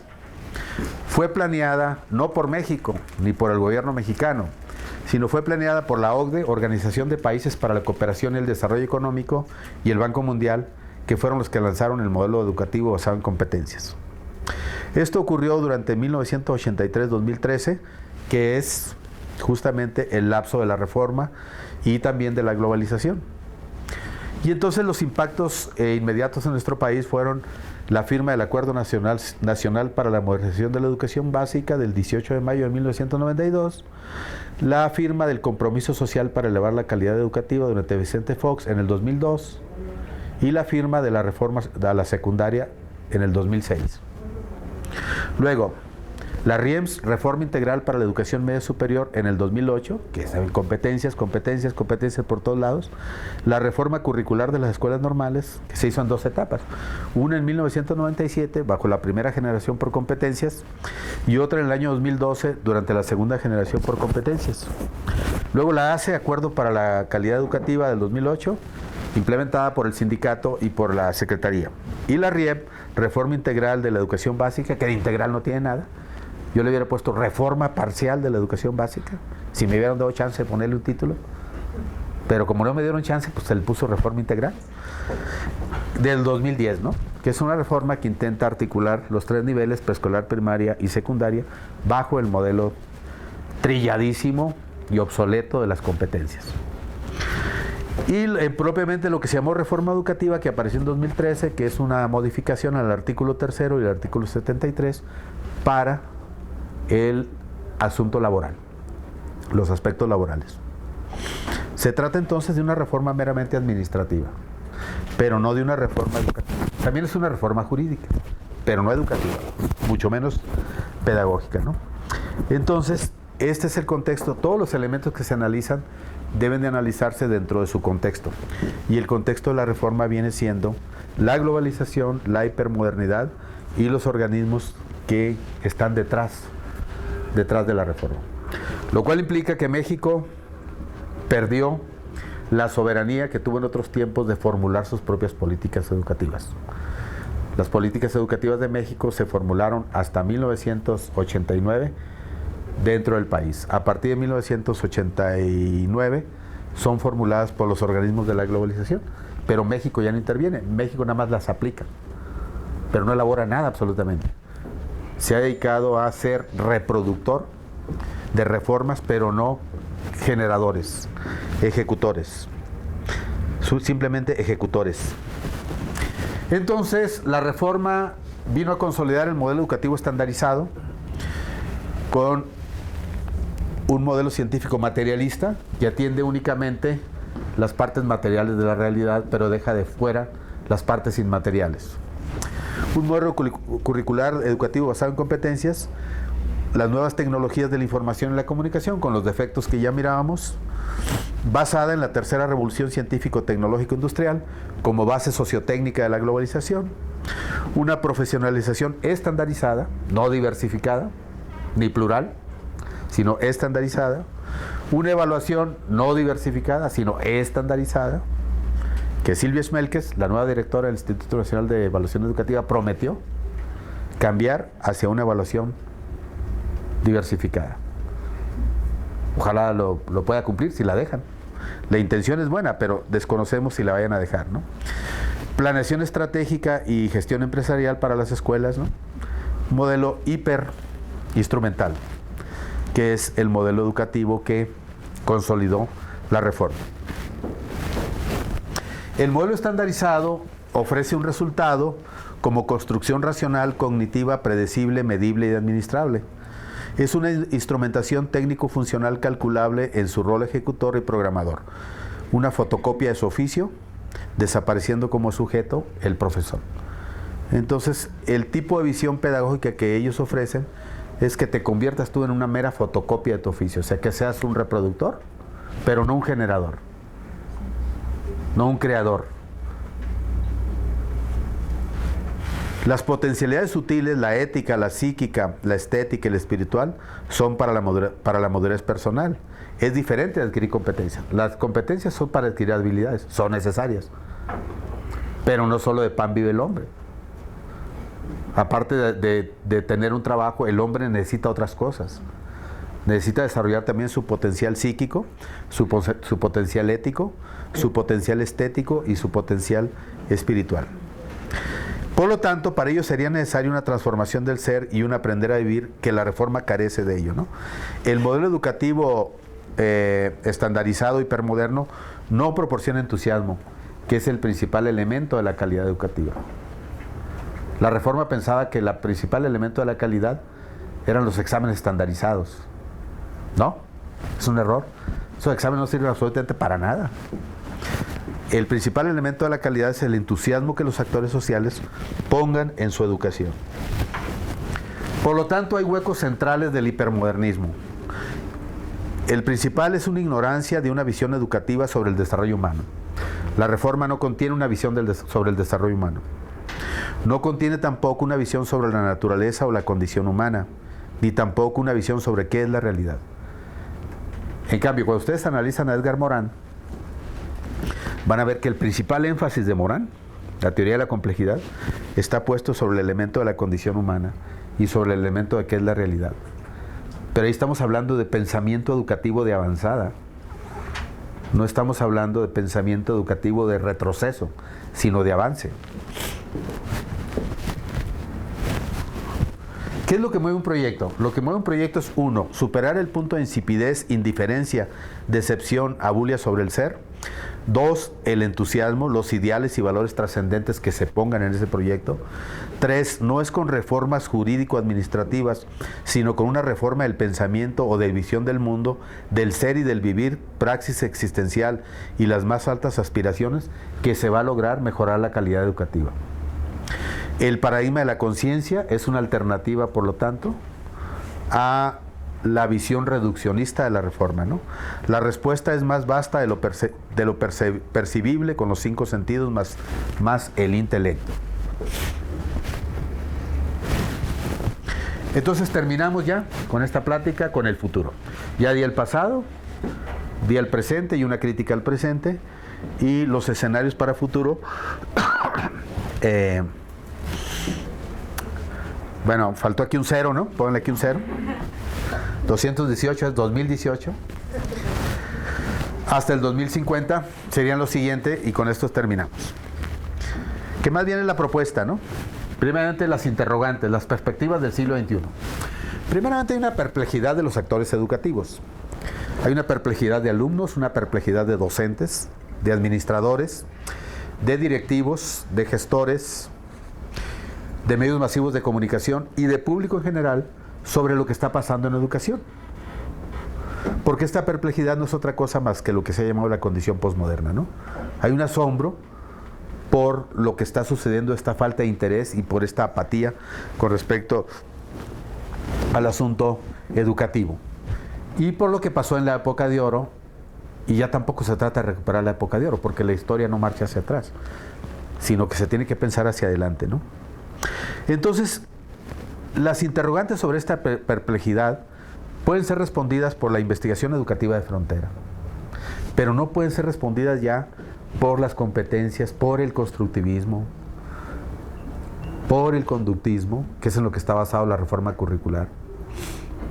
fue planeada no por México, ni por el gobierno mexicano, sino fue planeada por la OCDE, Organización de Países para la Cooperación y el Desarrollo Económico, y el Banco Mundial, que fueron los que lanzaron el modelo educativo basado en competencias. Esto ocurrió durante 1983-2013, que es justamente el lapso de la reforma y también de la globalización. Y entonces los impactos inmediatos en nuestro país fueron la firma del Acuerdo Nacional para la Modernización de la Educación Básica del 18 de mayo de 1992, la firma del Compromiso Social para elevar la calidad educativa durante Vicente Fox en el 2002 y la firma de la reforma a la secundaria en el 2006. Luego, la RIEMS, Reforma Integral para la Educación Media Superior, en el 2008, que saben, competencias por todos lados. La reforma curricular de las escuelas normales, que se hizo en 2 etapas. Una en 1997, bajo la primera generación por competencias, y otra en el año 2012, durante la segunda generación por competencias. Luego la ACE, Acuerdo para la Calidad Educativa del 2008, implementada por el sindicato y por la Secretaría. Y la RIEP, Reforma Integral de la Educación Básica, que de integral no tiene nada. Yo le hubiera puesto reforma parcial de la educación básica, si me hubieran dado chance de ponerle un título. Pero como no me dieron chance, pues se le puso reforma integral. Del 2010, ¿no? Que es una reforma que intenta articular los 3 niveles, preescolar, primaria y secundaria, bajo el modelo trilladísimo y obsoleto de las competencias. Y propiamente lo que se llamó reforma educativa, que apareció en 2013, que es una modificación al artículo 3º y el artículo 73 para el asunto laboral, los aspectos laborales. Se trata entonces de una reforma meramente administrativa, pero no de una reforma educativa. También es una reforma jurídica, pero no educativa, mucho menos pedagógica, ¿no? Entonces, este es el contexto. Todos los elementos que se analizan deben de analizarse dentro de su contexto. Y el contexto de la reforma viene siendo la globalización, la hipermodernidad y los organismos que están detrás de la reforma. Lo cual implica que México perdió la soberanía que tuvo en otros tiempos de formular sus propias políticas educativas. Las políticas educativas de México se formularon hasta 1989 dentro del país. A partir de 1989 son formuladas por los organismos de la globalización, pero México ya no interviene. México nada más las aplica, pero no elabora nada absolutamente. Se ha dedicado a ser reproductor de reformas, pero no generadores, ejecutores, simplemente ejecutores. Entonces, la reforma vino a consolidar el modelo educativo estandarizado con un modelo científico materialista que atiende únicamente las partes materiales de la realidad, pero deja de fuera las partes inmateriales. Un modelo curricular educativo basado en competencias, las nuevas tecnologías de la información y la comunicación, con los defectos que ya mirábamos, basada en la tercera revolución científico-tecnológico-industrial como base sociotécnica de la globalización, una profesionalización estandarizada, no diversificada ni plural, sino estandarizada, una evaluación no diversificada, sino estandarizada, que Silvia Schmelkes, la nueva directora del Instituto Nacional de Evaluación Educativa, prometió cambiar hacia una evaluación diversificada. Ojalá lo pueda cumplir si la dejan. La intención es buena, pero desconocemos si la vayan a dejar, ¿no? Planeación estratégica y gestión empresarial para las escuelas, ¿no? Modelo hiperinstrumental, que es el modelo educativo que consolidó la reforma. El modelo estandarizado ofrece un resultado como construcción racional, cognitiva, predecible, medible y administrable. Es una instrumentación técnico-funcional calculable en su rol ejecutor y programador. Una fotocopia de su oficio, desapareciendo como sujeto el profesor. Entonces, el tipo de visión pedagógica que ellos ofrecen es que te conviertas tú en una mera fotocopia de tu oficio, o sea, que seas un reproductor, pero no un generador, no un creador. Las potencialidades sutiles, la ética, la psíquica, la estética y la espiritual son para la madurez personal. Es diferente de adquirir competencias. Las competencias son para adquirir habilidades, son necesarias, pero no solo de pan vive el hombre. Aparte de tener un trabajo, el hombre necesita otras cosas. Necesita desarrollar también su potencial psíquico, su potencial ético, su potencial estético y su potencial espiritual. Por lo tanto, para ello sería necesaria una transformación del ser y un aprender a vivir que la reforma carece de ello, ¿no? El modelo educativo estandarizado, hipermoderno, no proporciona entusiasmo, que es el principal elemento de la calidad educativa. La reforma pensaba que el principal elemento de la calidad eran los exámenes estandarizados. ¿No? Es un error. Esos exámenes no sirven absolutamente para nada. El principal elemento de la calidad es el entusiasmo que los actores sociales pongan en su educación. Por lo tanto, hay huecos centrales del hipermodernismo. El principal es una ignorancia de una visión educativa sobre el desarrollo humano. La reforma no contiene una visión sobre el desarrollo humano. No contiene tampoco una visión sobre la naturaleza o la condición humana, ni tampoco una visión sobre qué es la realidad. En cambio, cuando ustedes analizan a Edgar Morin, van a ver que el principal énfasis de Morin, la teoría de la complejidad, está puesto sobre el elemento de la condición humana y sobre el elemento de qué es la realidad. Pero ahí estamos hablando de pensamiento educativo de avanzada. No estamos hablando de pensamiento educativo de retroceso, sino de avance. ¿Qué es lo que mueve un proyecto? Lo que mueve un proyecto es, 1, superar el punto de insipidez, indiferencia, decepción, abulia sobre el ser. 2, el entusiasmo, los ideales y valores trascendentes que se pongan en ese proyecto. 3, no es con reformas jurídico-administrativas, sino con una reforma del pensamiento o de visión del mundo, del ser y del vivir, praxis existencial y las más altas aspiraciones, que se va a lograr mejorar la calidad educativa. El paradigma de la conciencia es una alternativa, por lo tanto, a la visión reduccionista de la reforma, ¿no? La respuesta es más vasta de lo percibible con los 5 sentidos más el intelecto. Entonces terminamos ya con esta plática con el futuro. Ya di el pasado, di el presente y una crítica al presente y los escenarios para futuro. Bueno, faltó aquí un 0, ¿no? Pónganle aquí un 0. 218 es 2018. Hasta el 2050 serían lo siguiente y con esto terminamos. ¿Qué más viene la propuesta, no? Primeramente las interrogantes, las perspectivas del siglo XXI. Primeramente hay una perplejidad de los actores educativos. Hay una perplejidad de alumnos, una perplejidad de docentes, de administradores, de directivos, de gestores, de medios masivos de comunicación y de público en general sobre lo que está pasando en educación. Porque esta perplejidad no es otra cosa más que lo que se ha llamado la condición posmoderna, ¿no? Hay un asombro por lo que está sucediendo, esta falta de interés y por esta apatía con respecto al asunto educativo. Y por lo que pasó en la época de oro, y ya tampoco se trata de recuperar la época de oro, porque la historia no marcha hacia atrás, sino que se tiene que pensar hacia adelante, ¿no? Entonces, las interrogantes sobre esta perplejidad pueden ser respondidas por la investigación educativa de frontera, pero no pueden ser respondidas ya por las competencias, por el constructivismo, por el conductismo, que es en lo que está basado la reforma curricular,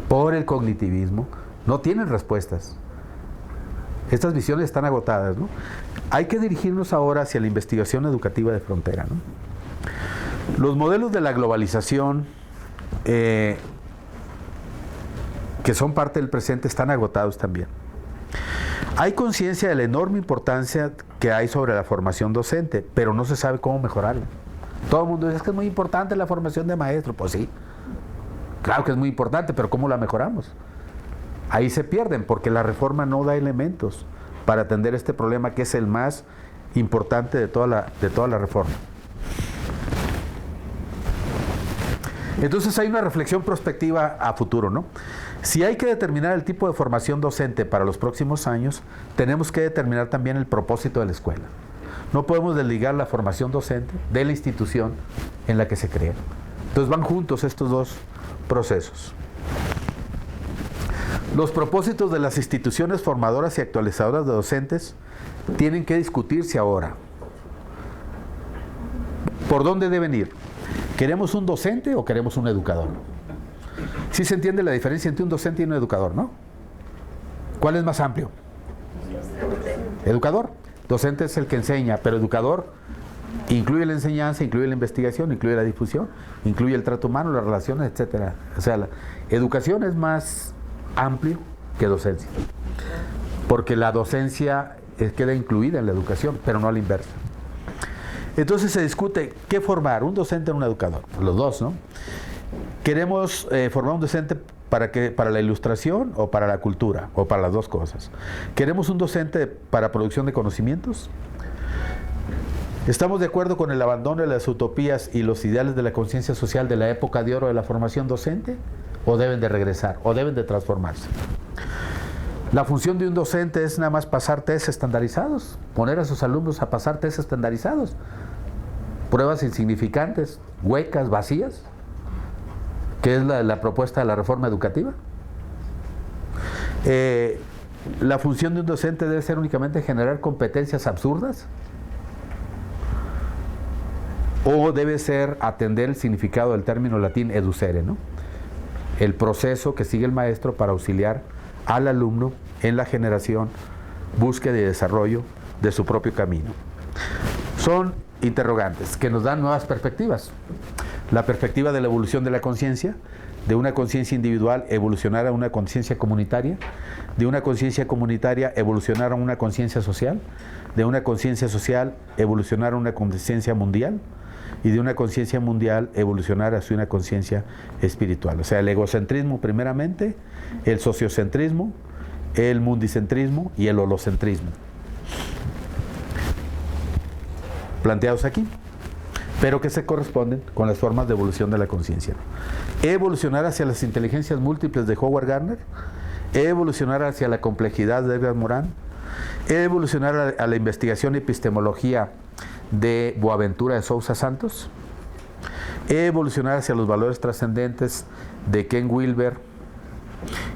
por el cognitivismo. No tienen respuestas. Estas visiones están agotadas, ¿no? Hay que dirigirnos ahora hacia la investigación educativa de frontera, ¿no? Los modelos de la globalización que son parte del presente están agotados también. Hay conciencia de la enorme importancia que hay sobre la formación docente, pero no se sabe cómo mejorarla. Todo el mundo dice que es muy importante la formación de maestros. Pues sí, claro que es muy importante, pero ¿cómo la mejoramos? Ahí se pierden, porque la reforma no da elementos para atender este problema, que es el más importante de toda la reforma. Entonces hay una reflexión prospectiva a futuro, ¿no? Si hay que determinar el tipo de formación docente para los próximos años, tenemos que determinar también el propósito de la escuela. No podemos desligar la formación docente de la institución en la que se crea. Entonces van juntos estos dos procesos. Los propósitos de las instituciones formadoras y actualizadoras de docentes tienen que discutirse ahora. ¿Por dónde deben ir? ¿Queremos un docente o queremos un educador? Sí se entiende la diferencia entre un docente y un educador, ¿no? ¿Cuál es más amplio? Educador. Docente es el que enseña, pero educador incluye la enseñanza, incluye la investigación, incluye la difusión, incluye el trato humano, las relaciones, etcétera. O sea, la educación es más amplio que docencia, porque la docencia queda incluida en la educación, pero no a la inversa. Entonces se discute qué formar, un docente o un educador, los dos, ¿no? ¿Queremos formar un docente para la ilustración o para la cultura, o para las dos cosas? ¿Queremos un docente para producción de conocimientos? ¿Estamos de acuerdo con el abandono de las utopías y los ideales de la conciencia social de la época de oro de la formación docente? ¿O deben de regresar? ¿O deben de transformarse? La función de un docente es nada más pasar test estandarizados, poner a sus alumnos a pasar test estandarizados, pruebas insignificantes, huecas, vacías, que es la propuesta de la reforma educativa. La función de un docente debe ser únicamente generar competencias absurdas, o debe ser atender el significado del término latín educere, ¿no? El proceso que sigue el maestro para auxiliar al alumno en la generación, búsqueda y desarrollo de su propio camino. Son interrogantes que nos dan nuevas perspectivas. La perspectiva de la evolución de la conciencia, de una conciencia individual evolucionar a una conciencia comunitaria, de una conciencia comunitaria evolucionar a una conciencia social, de una conciencia social evolucionar a una conciencia mundial, y de una conciencia mundial evolucionar hacia una conciencia espiritual. O sea, el egocentrismo primeramente, el sociocentrismo, el mundicentrismo y el holocentrismo. Planteados aquí, pero que se corresponden con las formas de evolución de la conciencia. Evolucionar hacia las inteligencias múltiples de Howard Gardner, evolucionar hacia la complejidad de Edgar Morin, evolucionar a la investigación y epistemología de Boaventura de Sousa Santos, evolucionar hacia los valores trascendentes de Ken Wilber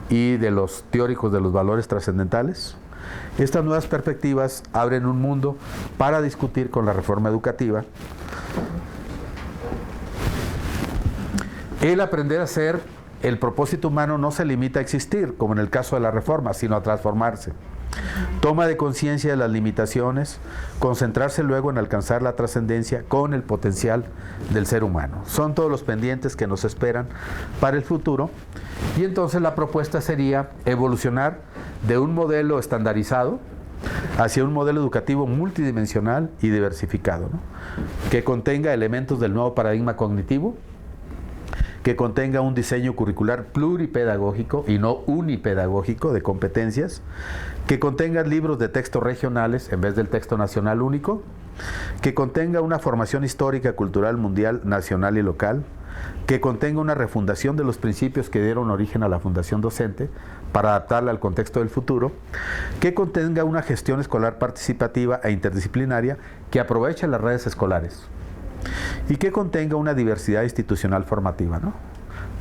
y de los teóricos de los valores trascendentales. Estas nuevas perspectivas abren un mundo para discutir con la reforma educativa. El aprender a ser, el propósito humano no se limita a existir, como en el caso de la reforma, sino a transformarse. Toma de conciencia de las limitaciones, concentrarse luego en alcanzar la trascendencia con el potencial del ser humano. Son todos los pendientes que nos esperan para el futuro, y entonces la propuesta sería evolucionar de un modelo estandarizado hacia un modelo educativo multidimensional y diversificado, ¿no? Que contenga elementos del nuevo paradigma cognitivo, que contenga un diseño curricular pluripedagógico y no unipedagógico de competencias, que contenga libros de texto regionales en vez del texto nacional único, que contenga una formación histórica, cultural, mundial, nacional y local, que contenga una refundación de los principios que dieron origen a la fundación docente para adaptarla al contexto del futuro, que contenga una gestión escolar participativa e interdisciplinaria que aproveche las redes escolares y que contenga una diversidad institucional formativa, ¿no?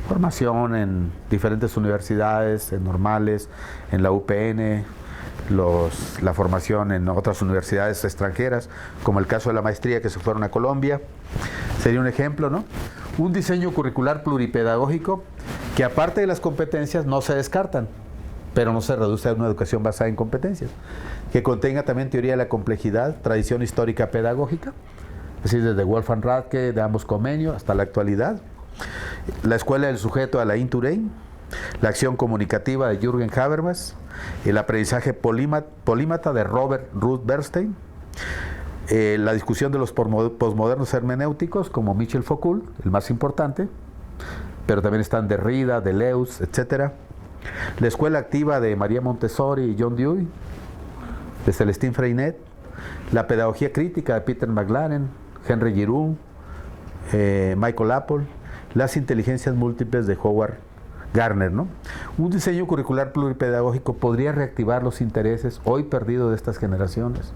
Formación en diferentes universidades, en normales, en la UPN, la formación en otras universidades extranjeras, como el caso de la maestría que se fueron a Colombia, sería un ejemplo, ¿no? Un diseño curricular pluripedagógico que aparte de las competencias no se descartan, pero no se reduce a una educación basada en competencias, que contenga también teoría de la complejidad, tradición histórica pedagógica, es decir, desde Wolfgang Radke, de ambos Comenius, hasta la actualidad, la escuela del sujeto a la Inturain, la acción comunicativa de Jürgen Habermas, el aprendizaje polímata de Robert Ruth Bernstein, la discusión de los posmodernos hermenéuticos como Michel Foucault, el más importante, pero también están Derrida, Deleuze, etc. La escuela activa de María Montessori y John Dewey, de Celestine Freinet, la pedagogía crítica de Peter McLaren, Henry Giroux, Michael Apple, las inteligencias múltiples de Howard Gardner, ¿no? Un diseño curricular pluripedagógico podría reactivar los intereses hoy perdidos de estas generaciones.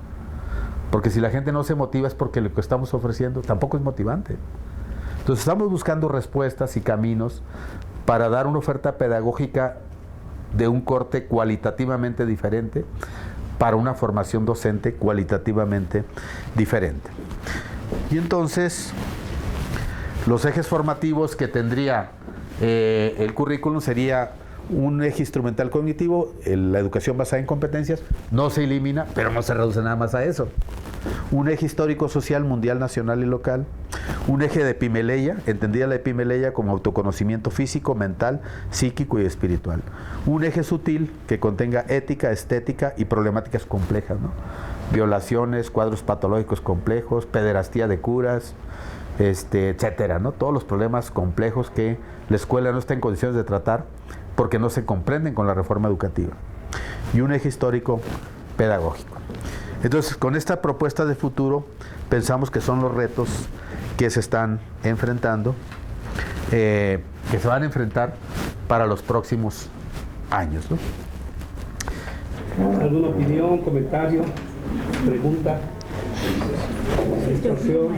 Porque si la gente no se motiva es porque lo que estamos ofreciendo tampoco es motivante. Entonces estamos buscando respuestas y caminos para dar una oferta pedagógica de un corte cualitativamente diferente para una formación docente cualitativamente diferente. Y entonces los ejes formativos que tendría el currículum sería un eje instrumental cognitivo, la educación basada en competencias, no se elimina, pero no se reduce nada más a eso. Un eje histórico-social mundial, nacional y local. Un eje de epimeleia, entendida la epimeleia como autoconocimiento físico, mental, psíquico y espiritual. Un eje sutil que contenga ética, estética y problemáticas complejas, ¿no? Violaciones, cuadros patológicos complejos, pederastía de curas, etcétera, ¿no? Todos los problemas complejos que la escuela no está en condiciones de tratar porque no se comprenden con la reforma educativa. Y un eje histórico pedagógico. Entonces, con esta propuesta de futuro, pensamos que son los retos que se están enfrentando, que se van a enfrentar para los próximos años, ¿no? ¿Alguna opinión, comentario, pregunta, situación?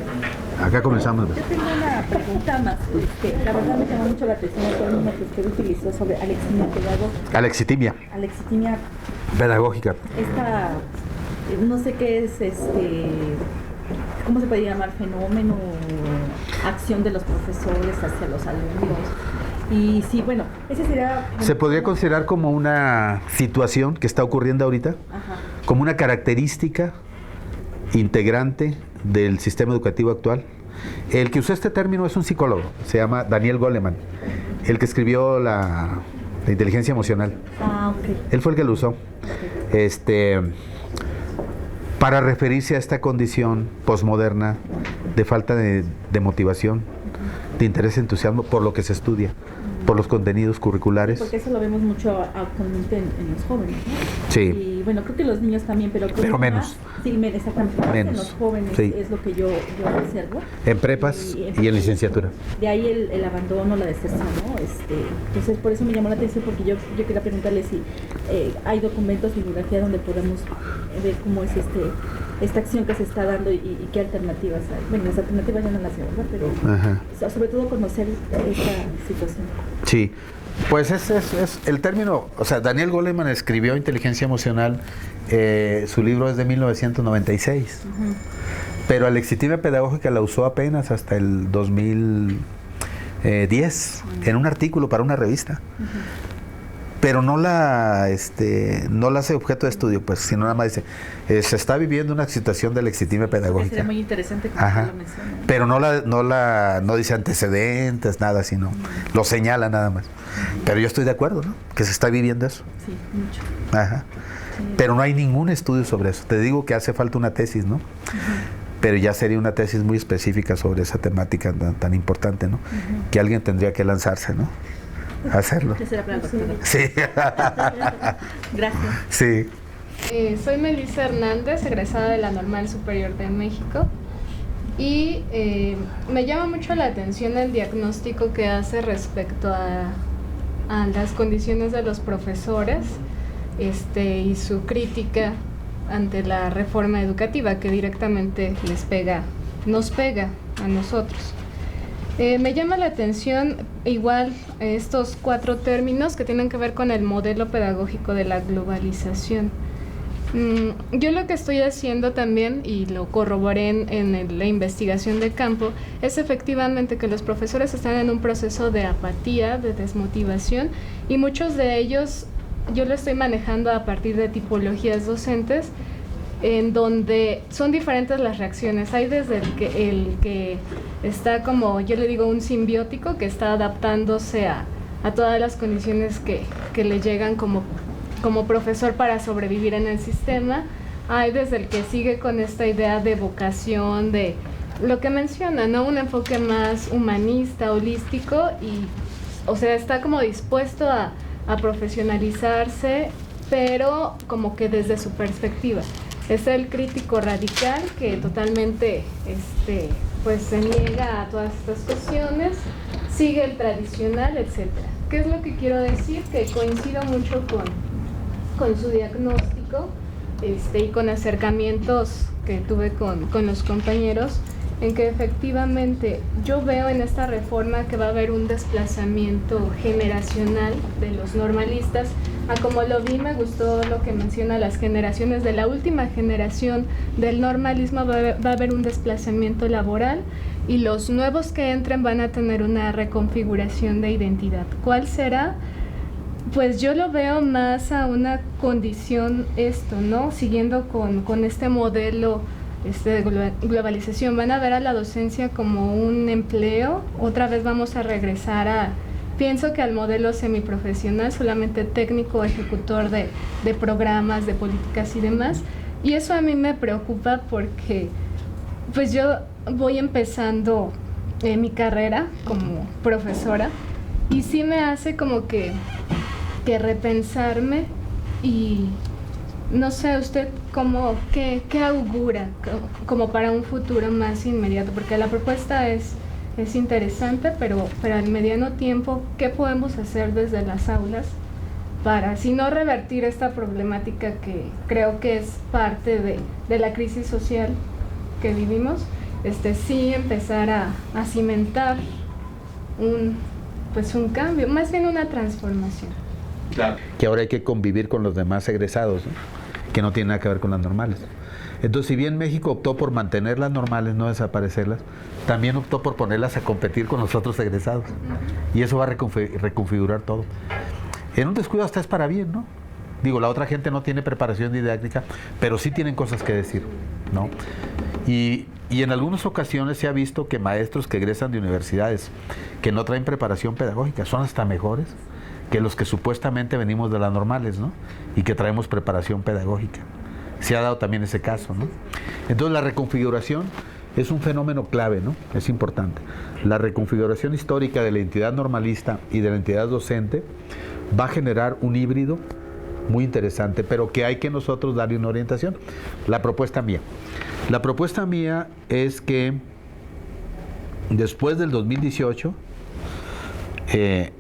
Acá comenzamos. Yo tengo una pregunta más. La verdad me llamó mucho la atención el término que usted utilizó sobre alexitimia pedagógica. Alexitimia Pedagógica. esta, no sé qué es, ¿cómo se puede llamar? Fenómeno, acción de los profesores hacia los alumnos. Y sí, bueno, ese sería... Se podría considerar como una situación que está ocurriendo ahorita, Ajá. como una característica integrante del sistema educativo actual. El que usó este término es un psicólogo, se llama Daniel Goleman, el que escribió la inteligencia emocional. Ah, ok. Él fue el que lo usó. Para referirse a esta condición posmoderna de falta de motivación, de interés y entusiasmo por lo que se estudia, por los contenidos curriculares. Porque eso lo vemos mucho actualmente en los jóvenes, ¿no? Sí. Y bueno, creo que los niños también, pero creo Pero que menos. más, sí, exactamente, más Menos. en los jóvenes, Sí. es lo que yo observo. En prepas y en licenciatura. De ahí el abandono, la deserción, ¿no? Entonces, por eso me llamó la atención, porque yo quería preguntarle si hay documentos, bibliografía donde podamos ver cómo es esta acción que se está dando y qué alternativas hay. Bueno, las alternativas ya no las sé, ¿verdad? Pero Ajá. sobre todo conocer esta situación. Sí, pues es el término, o sea, Daniel Goleman escribió Inteligencia Emocional, su libro es de 1996, pero Alexitimia Pedagógica la usó apenas hasta el 2010, en un artículo para una revista. Pero no la hace objeto de estudio, pues, sino nada más dice, se está viviendo una situación de alexitimia pedagógica. Sería muy interesante que Ajá. lo mencione. Pero no dice antecedentes, nada, sino lo señala nada más. Pero yo estoy de acuerdo, ¿no? Que se está viviendo eso. Sí, mucho. Ajá. Sí. Pero no hay ningún estudio sobre eso. Te digo que hace falta una tesis, ¿no? pero ya sería una tesis muy específica sobre esa temática tan importante, ¿no? Que alguien tendría que lanzarse, ¿no? A hacerlo. Eso era para el doctor. Sí. Gracias. Sí. Soy Melissa Hernández, egresada de la Normal Superior de México, y me llama mucho la atención el diagnóstico que hace respecto a las condiciones de los profesores y su crítica ante la reforma educativa que directamente nos pega a nosotros. Me llama la atención igual estos 4 términos que tienen que ver con el modelo pedagógico de la globalización. Yo lo que estoy haciendo también, y lo corroboré en la investigación de campo, es efectivamente que los profesores están en un proceso de apatía, de desmotivación, y muchos de ellos yo lo estoy manejando a partir de tipologías docentes en donde son diferentes las reacciones. Hay desde el que está como, yo le digo, un simbiótico que está adaptándose a todas las condiciones que le llegan como profesor para sobrevivir en el sistema. Hay desde el que sigue con esta idea de vocación, de lo que menciona, ¿no? Un enfoque más humanista, holístico, y, o sea, está como dispuesto a profesionalizarse, pero como que desde su perspectiva. Es el crítico radical que totalmente pues se niega a todas estas cuestiones, sigue el tradicional, etc. ¿Qué es lo que quiero decir? Que coincido mucho con su diagnóstico y con acercamientos que tuve con los compañeros, en que efectivamente yo veo en esta reforma que va a haber un desplazamiento generacional de los normalistas. A como lo vi, me gustó lo que menciona las generaciones de la última generación del normalismo. Va a haber un desplazamiento laboral y los nuevos que entren van a tener una reconfiguración de identidad. ¿Cuál será? Pues yo lo veo más a una condición ¿no? Siguiendo con este modelo de globalización, van a ver a la docencia como un empleo. Otra vez vamos a regresar pienso que al modelo semiprofesional, solamente técnico, ejecutor de programas, de políticas y demás. Y eso a mí me preocupa porque pues yo voy empezando mi carrera como profesora y sí me hace como que repensarme. Y no sé, usted qué augura como para un futuro más inmediato, porque la propuesta es interesante, pero al mediano tiempo, ¿qué podemos hacer desde las aulas para, si no revertir esta problemática que creo que es parte de la crisis social que vivimos, sí empezar a cimentar un cambio, más bien una transformación? Claro. Que ahora hay que convivir con los demás egresados, ¿no? Que no tienen nada que ver con las normales. Entonces, si bien México optó por mantener las normales, no desaparecerlas, también optó por ponerlas a competir con los otros egresados. Y eso va a reconfigurar todo. En un descuido hasta es para bien, ¿no? Digo, la otra gente no tiene preparación didáctica, pero sí tienen cosas que decir, ¿no? Y en algunas ocasiones se ha visto que maestros que egresan de universidades que no traen preparación pedagógica son hasta mejores que los que supuestamente venimos de las normales, ¿no? Y que traemos preparación pedagógica. Se ha dado también ese caso, ¿no? Entonces la reconfiguración es un fenómeno clave, ¿no? Es importante. La reconfiguración histórica de la entidad normalista y de la entidad docente va a generar un híbrido muy interesante, pero que hay que nosotros darle una orientación. La propuesta mía es que después del 2018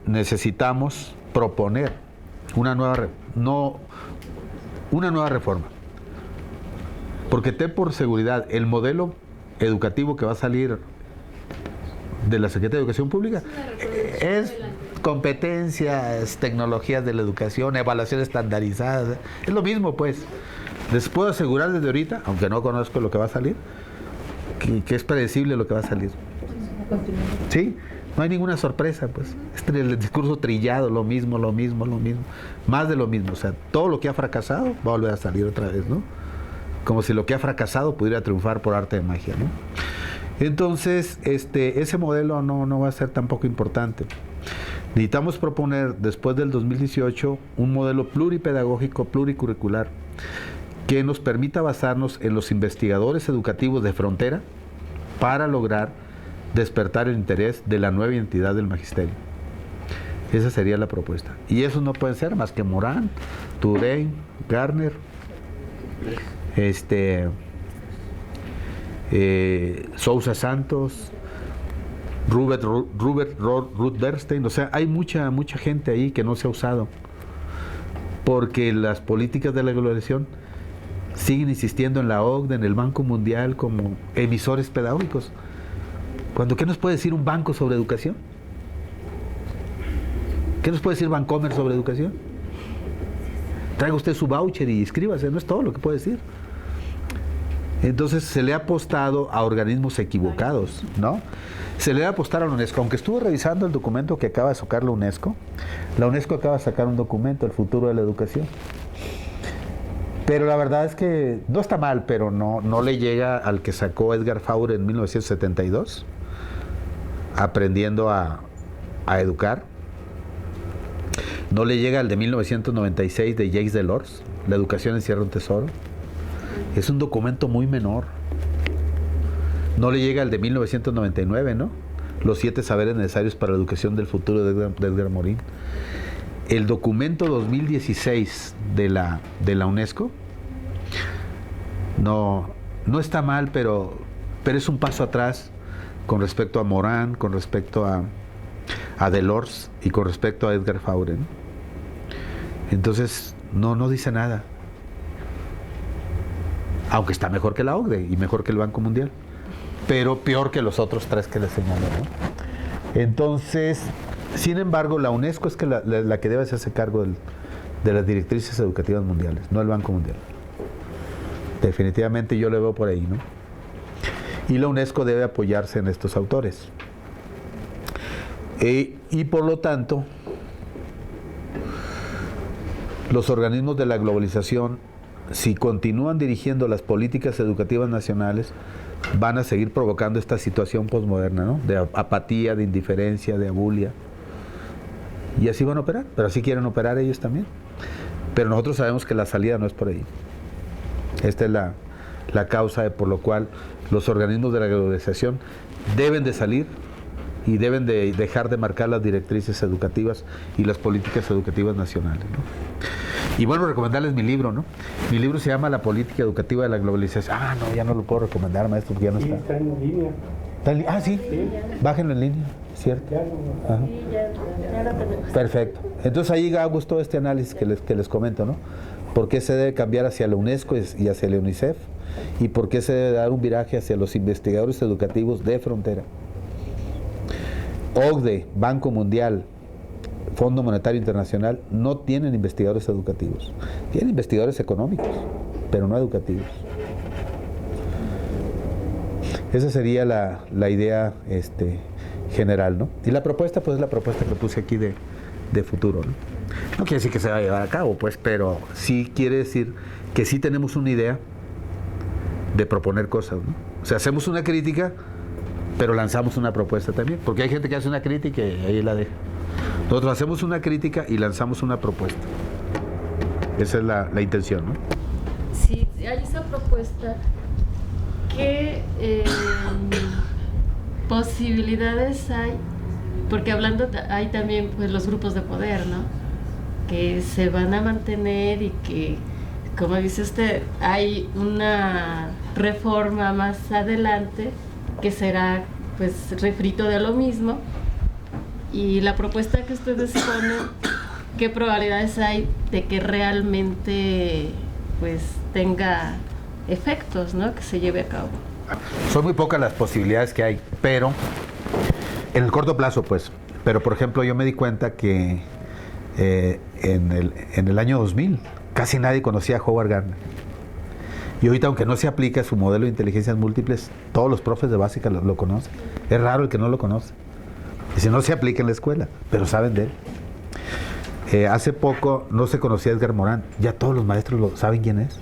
necesitamos proponer una nueva reforma, porque ten por seguridad, el modelo educativo que va a salir de la Secretaría de Educación Pública es competencias, tecnologías de la educación, evaluación estandarizadas, es lo mismo, pues. Les puedo asegurar desde ahorita, aunque no conozco lo que va a salir, que es predecible lo que va a salir. ¿Sí? No hay ninguna sorpresa, pues. El discurso trillado, lo mismo, más de lo mismo. O sea, todo lo que ha fracasado va a volver a salir otra vez, ¿no? Como si lo que ha fracasado pudiera triunfar por arte de magia, ¿no? Entonces, ese modelo no va a ser tampoco importante. Necesitamos proponer, después del 2018, un modelo pluripedagógico, pluricurricular, que nos permita basarnos en los investigadores educativos de frontera para lograr despertar el interés de la nueva identidad del magisterio. Esa sería la propuesta. Y esos no pueden ser más que Morán, Touraine, Garner, Sousa Santos, Ruth Bernstein. O sea, hay mucha gente ahí que no se ha usado, porque las políticas de la globalización siguen insistiendo en la OCDE, en el Banco Mundial, como emisores pedagógicos. ¿Qué nos puede decir un banco sobre educación? ¿Qué nos puede decir Bancomer sobre educación? Traiga usted su voucher y inscríbase, no es todo lo que puede decir. Entonces se le ha apostado a organismos equivocados, ¿no? Se le va a apostar a la UNESCO. Aunque estuve revisando el documento que acaba de sacar la UNESCO acaba de sacar un documento, El futuro de la educación. Pero la verdad es que no está mal, pero no le llega al que sacó Edgar Faure en 1972, Aprendiendo a educar. No le llega al de 1996 de Jacques Delors, La educación encierra un tesoro. Es un documento muy menor. No le llega al de 1999, ¿no? Los 7 saberes necesarios para la educación del futuro de Edgar Morin. El documento 2016 de la UNESCO no está mal, pero es un paso atrás con respecto a Morán, con respecto a Delors y con respecto a Edgar Faure, ¿no? Entonces no dice nada, aunque está mejor que la OCDE y mejor que el Banco Mundial, pero peor que los otros 3 que le señalé, ¿no? Entonces, sin embargo, la UNESCO es que la que debe hacerse cargo de las directrices educativas mundiales, no el Banco Mundial. Definitivamente yo lo veo por ahí, ¿no? Y la UNESCO debe apoyarse en estos autores. Y por lo tanto, los organismos de la globalización, si continúan dirigiendo las políticas educativas nacionales, van a seguir provocando esta situación posmoderna, ¿no? De apatía, de indiferencia, de abulia. Y así van a operar, pero así quieren operar ellos también. Pero nosotros sabemos que la salida no es por ahí. Esta es la causa por lo cual los organismos de la globalización deben de salir y deben de dejar de marcar las directrices educativas y las políticas educativas nacionales, ¿no? Y bueno, recomendarles mi libro, ¿no? Mi libro se llama La política educativa de la globalización. No, ya no lo puedo recomendar, maestro, porque ya no Sí, está. está en línea. Sí, bájenlo en línea, ¿cierto? Ajá. Perfecto. Entonces ahí hago todo este análisis que les comento, ¿no? ¿Por qué se debe cambiar hacia la UNESCO y hacia la UNICEF? ¿Y por qué se debe dar un viraje hacia los investigadores educativos de frontera? OCDE, Banco Mundial, Fondo Monetario Internacional no tienen investigadores educativos. Tienen investigadores económicos, pero no educativos. Esa sería la idea general, ¿no? Y la propuesta, pues es la propuesta que puse aquí de futuro, ¿no? No quiere decir que se va a llevar a cabo, pues, pero sí quiere decir que sí tenemos una idea de proponer cosas, ¿no? O sea, hacemos una crítica, pero lanzamos una propuesta también, porque hay gente que hace una crítica y ahí la deja. Nosotros hacemos una crítica y lanzamos una propuesta. Esa es la intención, ¿no? Sí, hay esa propuesta. ¿Qué posibilidades hay? Porque hablando, hay también pues los grupos de poder, ¿no? Que se van a mantener y que, como dice usted, hay una reforma más adelante que será pues refrito de lo mismo. Y la propuesta que ustedes ponen, ¿qué probabilidades hay de que realmente pues tenga efectos, ¿no? Que se lleve a cabo? Son muy pocas las posibilidades que hay, pero en el corto plazo, pues. Pero, por ejemplo, yo me di cuenta que en el año 2000 casi nadie conocía a Howard Gardner. Y ahorita, aunque no se aplica su modelo de inteligencias múltiples, todos los profes de básica lo conocen. Es raro el que no lo conoce. Y si no se aplica en la escuela, pero saben de él. Hace poco no se conocía a Edgar Morin, ya todos los maestros saben quién es.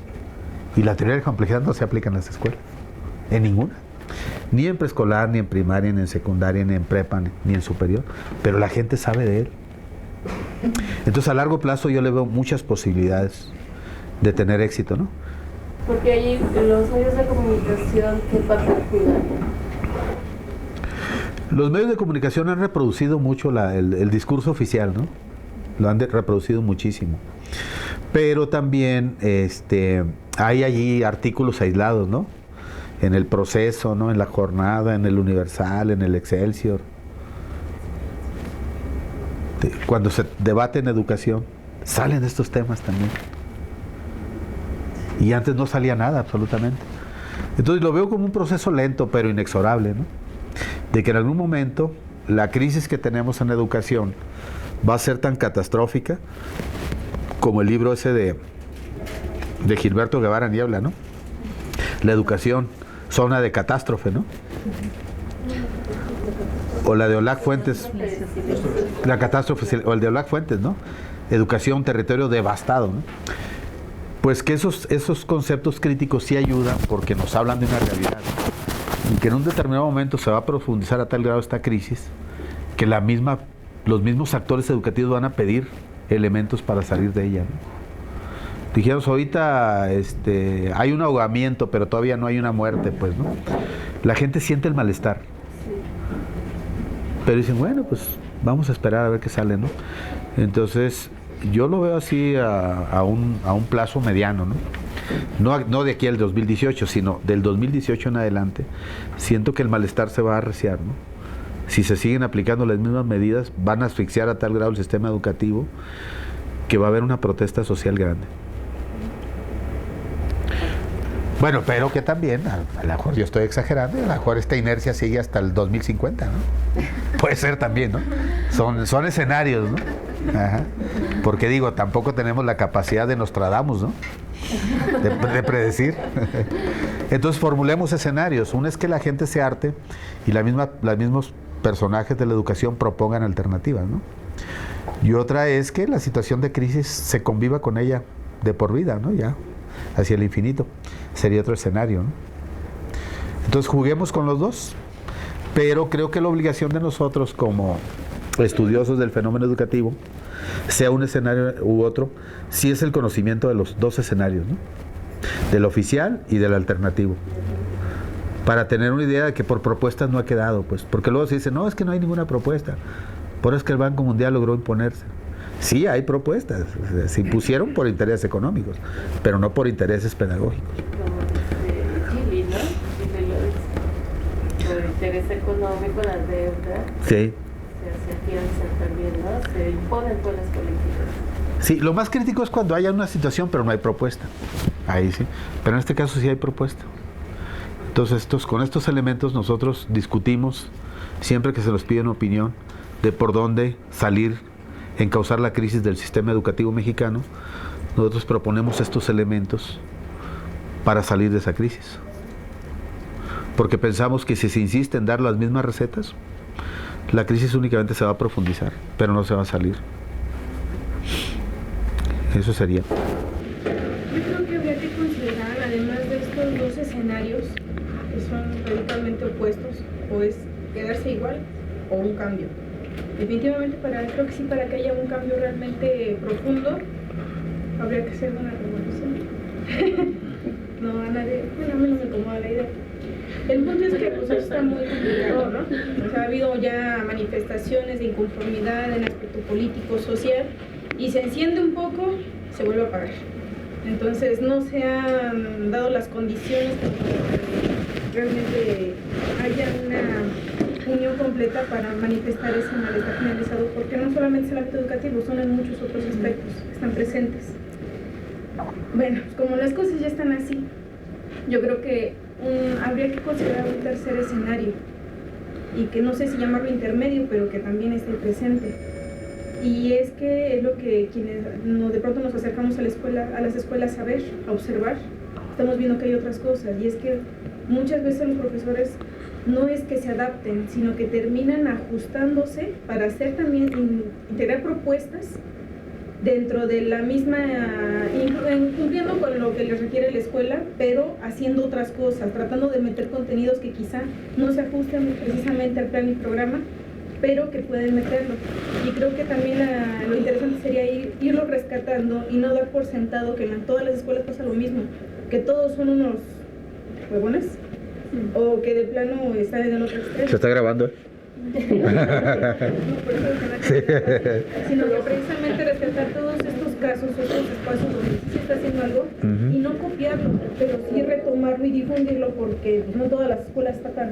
Y la teoría de la complejidad no se aplica en las escuelas, en ninguna. Ni en preescolar, ni en primaria, ni en secundaria, ni en prepa, ni en superior. Pero la gente sabe de él. Entonces, a largo plazo yo le veo muchas posibilidades de tener éxito, ¿no? Porque ahí los medios de comunicación, ¿qué papel juegan? Los medios de comunicación han reproducido mucho el discurso oficial, ¿no? Lo han reproducido muchísimo. Pero también hay allí artículos aislados, ¿no? En El Proceso, ¿no? En La Jornada, en El Universal, en El Excelsior. Cuando se debate en educación, salen estos temas también. Y antes no salía nada, absolutamente. Entonces lo veo como un proceso lento, pero inexorable, ¿no? De que en algún momento la crisis que tenemos en educación va a ser tan catastrófica como el libro ese de Gilberto Guevara Niebla, ¿no? La educación, zona de catástrofe, ¿no? O la de Olac Fuentes, la catástrofe, o el de Olac Fuentes, ¿no? Educación, territorio devastado, ¿no? Pues que esos conceptos críticos sí ayudan porque nos hablan de una realidad, ¿no? Y que en un determinado momento se va a profundizar a tal grado esta crisis que los mismos actores educativos van a pedir elementos para salir de ella, ¿no? Dijimos, ahorita hay un ahogamiento, pero todavía no hay una muerte, pues, ¿no? La gente siente el malestar. Pero dicen, bueno, pues vamos a esperar a ver qué sale, ¿no? Entonces, yo lo veo así a un plazo mediano, ¿no? No de aquí al 2018, sino del 2018 en adelante. Siento que el malestar se va a arreciar, ¿no? Si se siguen aplicando las mismas medidas, van a asfixiar a tal grado el sistema educativo que va a haber una protesta social grande. Bueno, pero que también, a lo mejor yo estoy exagerando, a lo mejor esta inercia sigue hasta el 2050, ¿no? Puede ser también, ¿no? Son escenarios, ¿no? Ajá. Porque digo, tampoco tenemos la capacidad de Nostradamus, ¿no? De predecir. Entonces formulemos escenarios. Uno es que la gente se harte y los mismos personajes de la educación propongan alternativas, ¿no? Y otra es que la situación de crisis se conviva con ella de por vida, ¿no? Ya, hacia el infinito. Sería otro escenario, ¿no? Entonces juguemos con los dos, pero creo que la obligación de nosotros como estudiosos del fenómeno educativo, sea un escenario u otro, sí es el conocimiento de los dos escenarios, ¿no? Del oficial y del alternativo, para tener una idea de que por propuestas no ha quedado, pues, porque luego se dice, no, es que no hay ninguna propuesta, por eso es que el Banco Mundial logró imponerse. Sí, hay propuestas, se impusieron por intereses económicos, pero no por intereses pedagógicos. Como Chile, ¿no? Chile lo dice. Por interés económico, la deuda. Sí. Se afianzan también, ¿no? Se imponen por las políticas. Sí, lo más crítico es cuando haya una situación, pero no hay propuesta. Ahí sí. Pero en este caso sí hay propuesta. Entonces, con estos elementos nosotros discutimos, siempre que se nos pide una opinión, de por dónde salir, encauzar la crisis del sistema educativo mexicano. Nosotros proponemos estos elementos para salir de esa crisis. Porque pensamos que si se insiste en dar las mismas recetas, la crisis únicamente se va a profundizar, pero no se va a salir. Eso sería. Yo creo que habría que considerar, además de estos dos escenarios, que son radicalmente opuestos, o es quedarse igual o un cambio. Definitivamente creo que sí, para que haya un cambio realmente profundo, habría que hacer una revolución. No, a nadie, bueno, a mí no me incomoda la idea. El punto es que pues eso está muy complicado, ¿no? O sea, ha habido ya manifestaciones de inconformidad en aspecto político, social, y se enciende un poco, se vuelve a apagar. Entonces no se han dado las condiciones para que realmente haya una unión completa para manifestar ese malestar generalizado, porque no solamente es el ámbito educativo, son en muchos otros aspectos que están presentes. Bueno, pues como las cosas ya están así, yo creo que habría que considerar un tercer escenario, y que no sé si llamarlo intermedio, pero que también esté presente. Y es que es lo que quienes de pronto nos acercamos a las escuelas a ver, a observar, estamos viendo que hay otras cosas, y es que muchas veces los profesores no es que se adapten, sino que terminan ajustándose para hacer también, integrar propuestas dentro de la misma, cumpliendo con lo que les requiere la escuela, pero haciendo otras cosas, tratando de meter contenidos que quizá no se ajusten precisamente al plan y programa, pero que pueden meterlo. Y creo que también lo interesante sería irlo rescatando y no dar por sentado que en todas las escuelas pasa lo mismo. que todos son unos huevones o que de plano están en el otro extremo. Se está grabando, ¿eh? Sino que precisamente rescatar todos estos casos, estos espacios donde sí se está haciendo algo y no copiarlo, pero sí retomarlo y difundirlo porque pues, no todas las escuelas está tan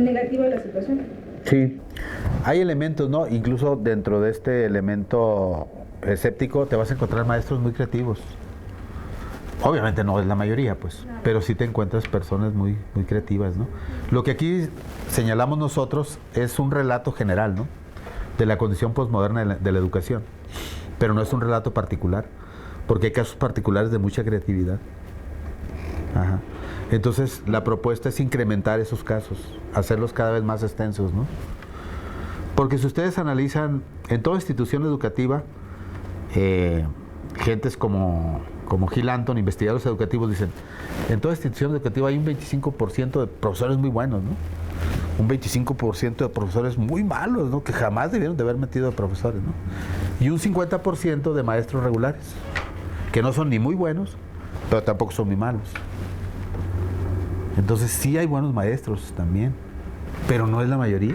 negativa la situación. Sí, hay elementos, ¿no? Incluso dentro de este elemento escéptico te vas a encontrar maestros muy creativos. Obviamente no es la mayoría, pues, pero sí te encuentras personas muy, muy creativas, ¿no? Lo que aquí señalamos nosotros es un relato general, ¿no? De la condición posmoderna de la educación, pero no es un relato particular, porque hay casos particulares de mucha creatividad. Ajá. Entonces, la propuesta es incrementar esos casos, hacerlos cada vez más extensos, ¿no? Porque si ustedes analizan, en toda institución educativa, gentes como Gil Anton, investigadores educativos, dicen, en toda institución educativa hay un 25% de profesores muy buenos, ¿no? Un 25% de profesores muy malos, ¿no? Que jamás debieron de haber metido de profesores, ¿no? Y un 50% de maestros regulares, que no son ni muy buenos, pero tampoco son muy malos. Entonces sí hay buenos maestros también, pero no es la mayoría.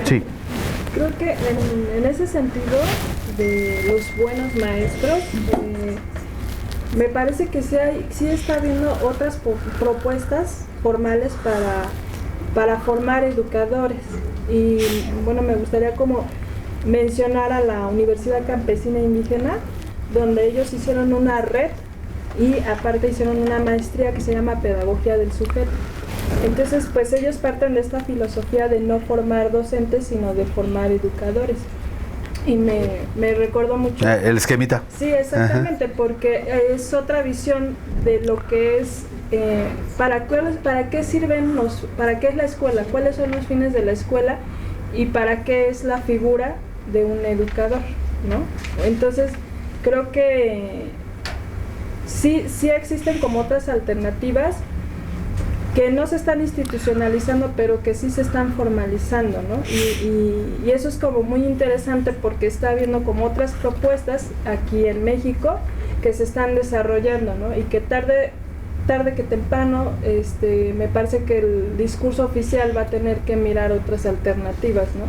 Sí. Creo que en ese sentido de los buenos maestros, me parece que sí está habiendo otras propuestas formales para formar educadores. Y bueno, me gustaría como mencionar a la Universidad Campesina Indígena, donde ellos hicieron una red y aparte hicieron una maestría que se llama Pedagogía del Sujeto. Entonces, pues ellos parten de esta filosofía de no formar docentes, sino de formar educadores. Y me recordó mucho... El esquemita. Sí, exactamente, porque es otra visión de lo que es... para qué sirven para qué es la escuela, cuáles son los fines de la escuela y para qué es la figura de un educador, ¿no? Entonces, creo que sí existen como otras alternativas que no se están institucionalizando, pero que sí se están formalizando, ¿no? Y eso es como muy interesante porque está habiendo como otras propuestas aquí en México que se están desarrollando, ¿no? Y que tarde que temprano, me parece que el discurso oficial va a tener que mirar otras alternativas, ¿no?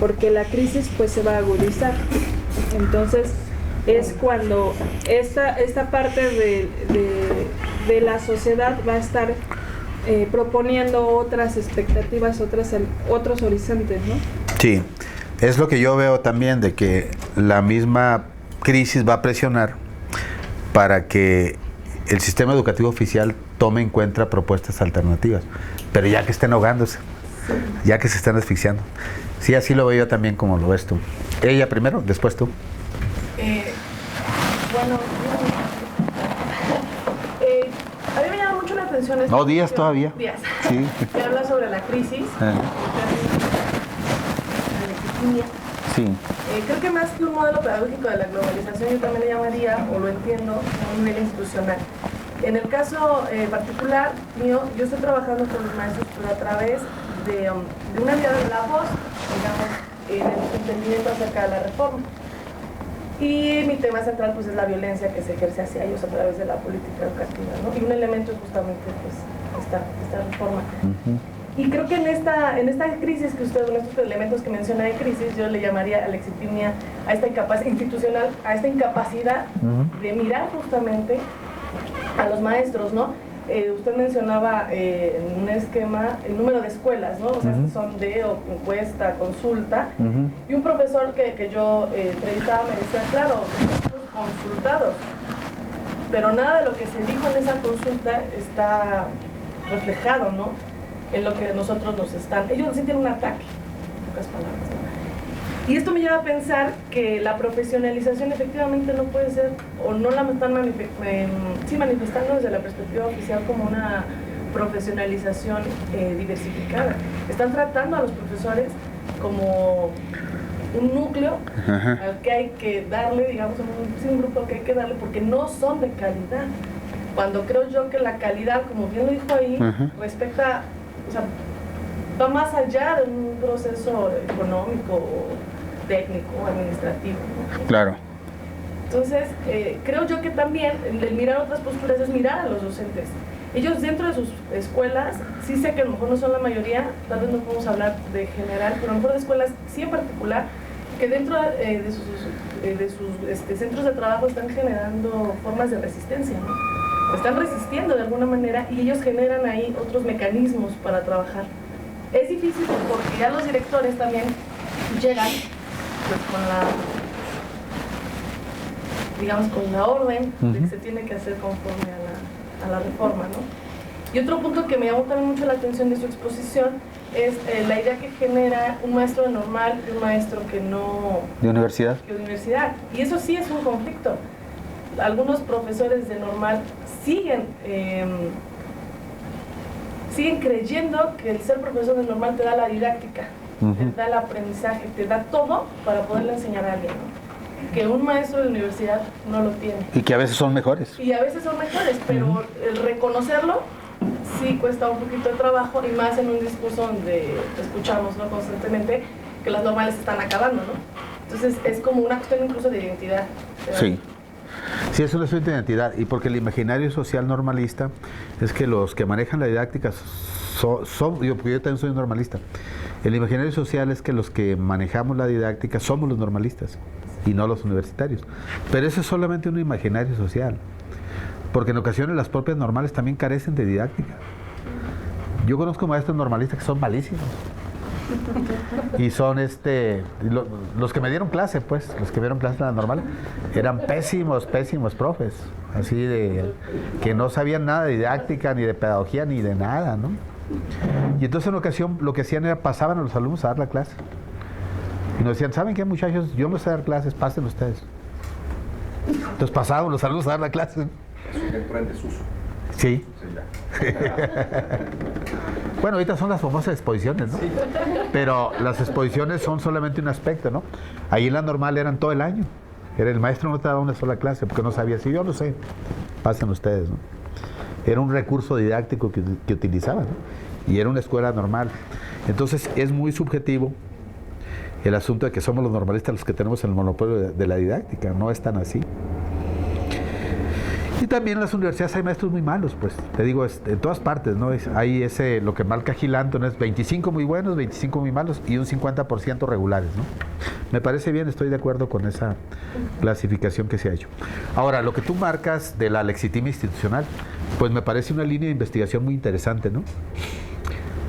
Porque la crisis pues se va a agudizar. Entonces es cuando esta parte de la sociedad va a estar proponiendo otras expectativas, otros horizontes, ¿no? Sí, es lo que yo veo también, de que la misma crisis va a presionar para que el sistema educativo oficial tome en cuenta propuestas alternativas, pero ya que estén ahogándose, ya que se están asfixiando. Sí, así lo veo yo también como lo ves tú. Ella primero, después tú. Bueno, a mí me llama mucho la atención... No, días todavía. Días. Sí. Que habla sobre la crisis. Sí. Creo que más que un modelo pedagógico de la globalización, yo también le llamaría, o lo entiendo, a un nivel institucional. En el caso particular mío, yo estoy trabajando con los maestros, pero a través de una vía de la voz, digamos, en el entendimiento acerca de la reforma. Y mi tema central pues es la violencia que se ejerce hacia ellos a través de la política educativa, ¿no? Y un elemento es justamente pues esta reforma. Y creo que en esta crisis que usted, en estos elementos que menciona de crisis, yo le llamaría alexithymia a esta incapacidad institucional, a esta incapacidad de mirar justamente a los maestros, ¿no? Usted mencionaba en un esquema el número de escuelas, ¿no? O sea, sondeo, encuesta, consulta. Y un profesor que yo entrevistaba me decía, claro, consultados, pero nada de lo que se dijo en esa consulta está reflejado, ¿no? En lo que nosotros nos están... Ellos sienten un ataque, en pocas palabras, ¿no? Y esto me lleva a pensar que la profesionalización efectivamente no puede ser, o no la están manifestando desde la perspectiva oficial como una profesionalización diversificada. Están tratando a los profesores como un núcleo al que hay que darle, digamos, un grupo al que hay que darle, porque no son de calidad. Cuando creo yo que la calidad, como bien lo dijo ahí, respecta, o sea, va más allá de un proceso económico, técnico, administrativo, ¿no? Claro. Entonces, creo yo que también el mirar otras posturas es mirar a los docentes. Ellos dentro de sus escuelas, sí sé que a lo mejor no son la mayoría, tal vez no podemos hablar de general, pero a lo mejor de escuelas sí en particular, que dentro de sus centros de trabajo están generando formas de resistencia, ¿no? Están resistiendo de alguna manera y ellos generan ahí otros mecanismos para trabajar. Es difícil porque ya los directores también llegan pues, con la orden de que se tiene que hacer conforme a la reforma, ¿no? Y otro punto que me llamó también mucho la atención de su exposición es la idea que genera un maestro de normal y un maestro que no... ¿De universidad? Que de universidad. Y eso sí es un conflicto. Algunos profesores de normal siguen creyendo que el ser profesor de normal te da la didáctica, te da el aprendizaje, te da todo para poderle enseñar a alguien, ¿no? Que un maestro de universidad no lo tiene. Y que a veces son mejores. Y a veces son mejores, pero el reconocerlo sí cuesta un poquito de trabajo y más en un discurso donde escuchamos, ¿no?, constantemente que las normales están acabando, ¿no? Entonces es como una cuestión incluso de identidad. Sí. Sí, es una cuestión de identidad, y porque el imaginario social normalista es que los que manejan la didáctica yo también soy normalista. El imaginario social es que los que manejamos la didáctica somos los normalistas y no los universitarios. Pero eso es solamente un imaginario social, porque en ocasiones las propias normales también carecen de didáctica. Yo conozco maestros normalistas que son malísimos. Y son los que me dieron clase, pues, los que me dieron clase en la normal, eran pésimos profes, así de que no sabían nada de didáctica, ni de pedagogía, ni de nada, ¿no? Y entonces en ocasión lo que hacían era pasaban a los alumnos a dar la clase. Y nos decían, ¿saben qué, muchachos? Yo no sé dar clases, pasen ustedes. Entonces pasaban los alumnos a dar la clase. Eso entró en desuso. Sí. Sí, ya. Bueno, ahorita son las famosas exposiciones, ¿no? Sí. Pero las exposiciones son solamente un aspecto, ¿no? Ahí en la normal eran todo el año. El maestro no te daba una sola clase porque no sabía. Si yo no sé, pasen ustedes, ¿no? Era un recurso didáctico que utilizaban, ¿no? Y era una escuela normal. Entonces es muy subjetivo el asunto de que somos los normalistas los que tenemos el monopolio de la didáctica. No es tan así. Y también en las universidades hay maestros muy malos, pues, te digo, en todas partes, ¿no? Hay lo que marca Gilanton es 25 muy buenos, 25 muy malos y un 50% regulares, ¿no? Me parece bien, estoy de acuerdo con esa clasificación que se ha hecho. Ahora, lo que tú marcas de la lexitimia institucional, pues me parece una línea de investigación muy interesante, ¿no?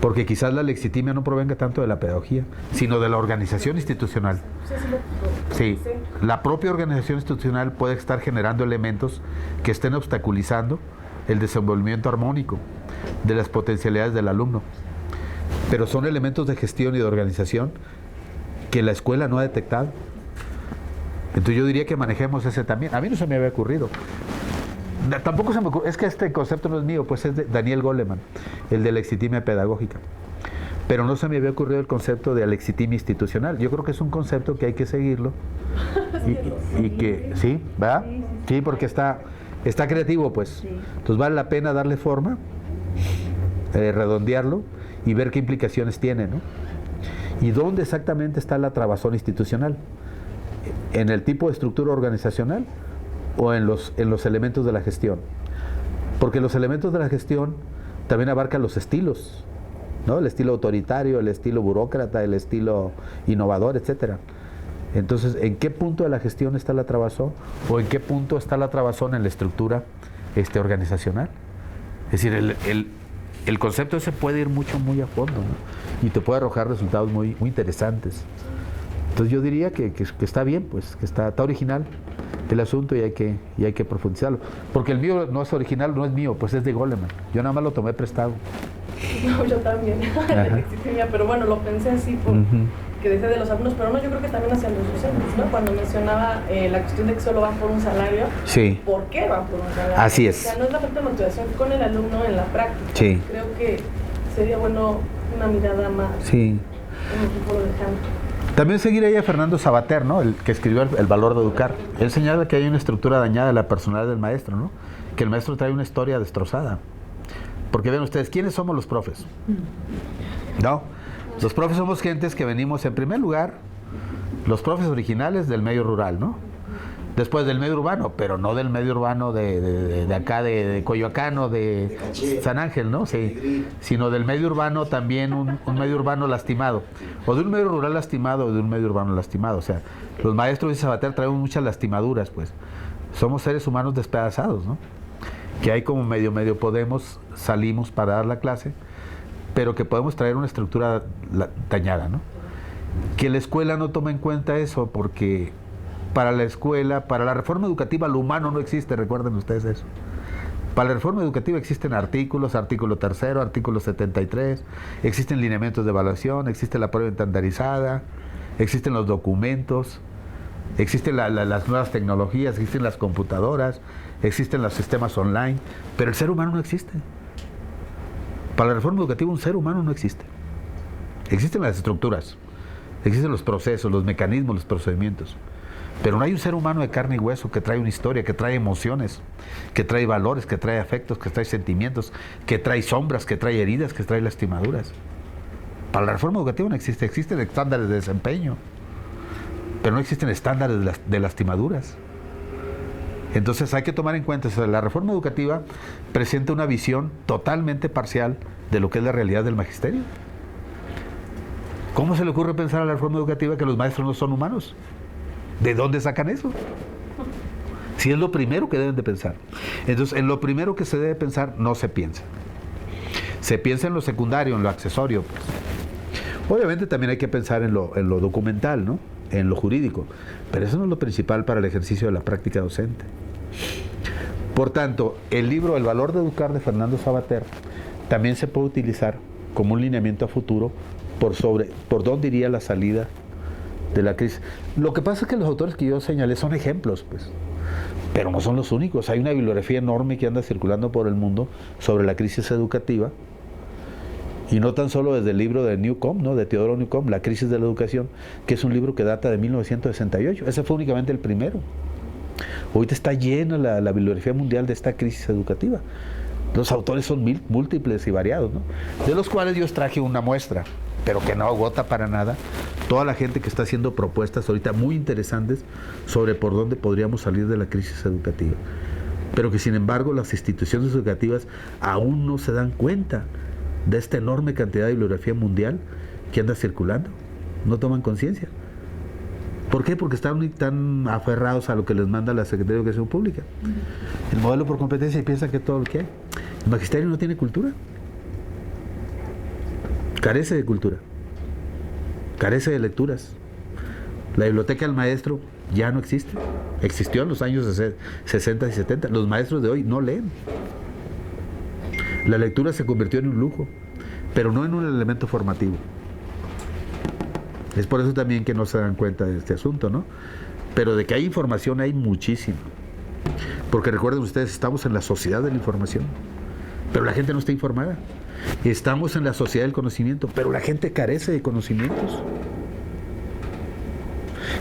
Porque quizás la lexitimia no provenga tanto de la pedagogía, sino de la organización institucional. Sí, la propia organización institucional puede estar generando elementos que estén obstaculizando el desenvolvimiento armónico de las potencialidades del alumno. Pero son elementos de gestión y de organización que la escuela no ha detectado. Entonces yo diría que manejemos ese también. A mí no se me había ocurrido. Tampoco se me ocurre, es que este concepto no es mío, pues es de Daniel Goleman, el de lexitimia pedagógica. Pero no se me había ocurrido el concepto de lexitimia institucional. Yo creo que es un concepto que hay que seguirlo. Y que, ¿sí? ¿Va? Sí, porque está creativo, pues. Entonces vale la pena darle forma, redondearlo y ver qué implicaciones tiene, ¿no? Y dónde exactamente está la trabazón institucional. ¿En el tipo de estructura organizacional o en los elementos de la gestión? Porque los elementos de la gestión también abarcan los estilos, ¿no? El estilo autoritario, el estilo burócrata, el estilo innovador, etcétera. Entonces, ¿en qué punto de la gestión está la trabazón? ¿O en qué punto está la trabazón en la estructura organizacional? Es decir, el concepto ese puede ir muy a fondo, ¿no? Y te puede arrojar resultados muy interesantes. Entonces yo diría que está bien, pues, que está original el asunto y hay que profundizarlo. Porque el mío no es original, no es mío, pues es de Goleman. Yo nada más lo tomé prestado. No, yo también, pero bueno, lo pensé así que decía de los alumnos, pero no, yo creo que también hacia los docentes, ¿no? Cuando mencionaba la cuestión de que solo van por un salario, sí. ¿Por qué van por un salario? Así es. O sea, no es la falta de motivación con el alumno en la práctica. Sí. Creo que sería bueno una mirada más. Sí. También seguir ahí a Fernando Sabater, ¿no? El que escribió El valor de educar. Él señala que hay una estructura dañada de la personalidad del maestro, ¿no? Que el maestro trae una historia destrozada. Porque ven ustedes, ¿quiénes somos los profes? ¿No? Los profes somos gentes que venimos, en primer lugar, los profes originales del medio rural, ¿no? Después del medio urbano, pero no del medio urbano de acá, de Coyoacán o de San Ángel, ¿no? Sí, sino del medio urbano también, un medio urbano lastimado, o de un medio rural lastimado o de un medio urbano lastimado. O sea, los maestros de Sabater traemos muchas lastimaduras, pues. Somos seres humanos despedazados, ¿no? Que hay como medio podemos, salimos para dar la clase, pero que podemos traer una estructura dañada, ¿no? Que la escuela no toma en cuenta eso porque para la escuela, para la reforma educativa, lo humano no existe, recuerden ustedes eso. Para la reforma educativa existen artículos, artículo 3º, artículo 73, existen lineamientos de evaluación, existe la prueba estandarizada, existen los documentos, existen las nuevas tecnologías, existen las computadoras, existen los sistemas online, pero el ser humano no existe. Para la reforma educativa un ser humano no existe. Existen las estructuras, existen los procesos, los mecanismos, los procedimientos, pero no hay un ser humano de carne y hueso que trae una historia, que trae emociones, que trae valores, que trae afectos, que trae sentimientos, que trae sombras, que trae heridas, que trae lastimaduras. Para la reforma educativa no existe. Existen estándares de desempeño, pero no existen estándares de lastimaduras. Entonces hay que tomar en cuenta eso. La reforma educativa presenta una visión totalmente parcial de lo que es la realidad del magisterio. ¿Cómo se le ocurre pensar a la reforma educativa que los maestros no son humanos? ¿De dónde sacan eso? Si es lo primero que deben de pensar. Entonces, en lo primero que se debe pensar, no se piensa. Se piensa en lo secundario, en lo accesorio, pues. Obviamente también hay que pensar en lo documental, ¿no? En lo jurídico. Pero eso no es lo principal para el ejercicio de la práctica docente. Por tanto, el libro El valor de educar de Fernando Sabater también se puede utilizar como un lineamiento a futuro por dónde iría la salida de la crisis. Lo que pasa es que los autores que yo señalé son ejemplos, pues, pero no son los únicos. Hay una bibliografía enorme que anda circulando por el mundo sobre la crisis educativa, y no tan solo desde el libro de Newcomb, ¿no? De Teodoro Newcomb, La crisis de la educación, que es un libro que data de 1968. Ese fue únicamente el primero. Ahorita está llena la bibliografía mundial de esta crisis educativa. Los autores son múltiples y variados, ¿no? De los cuales yo traje una muestra, pero que no agota para nada toda la gente que está haciendo propuestas ahorita muy interesantes sobre por dónde podríamos salir de la crisis educativa. Pero que sin embargo las instituciones educativas aún no se dan cuenta de esta enorme cantidad de bibliografía mundial que anda circulando. No toman conciencia. ¿Por qué? Porque están tan aferrados a lo que les manda la Secretaría de Educación Pública. El modelo por competencia, y piensan que todo lo que hay. El magisterio no tiene cultura. Carece de cultura. Carece de lecturas. La biblioteca del maestro ya no existe. Existió en los años 60 y 70. Los maestros de hoy no leen. La lectura se convirtió en un lujo, pero no en un elemento formativo. Es por eso también que no se dan cuenta de este asunto, ¿no? Pero de que hay información hay muchísimo. Porque recuerden ustedes, estamos en la sociedad de la información, pero la gente no está informada. Estamos en la sociedad del conocimiento, pero la gente carece de conocimientos.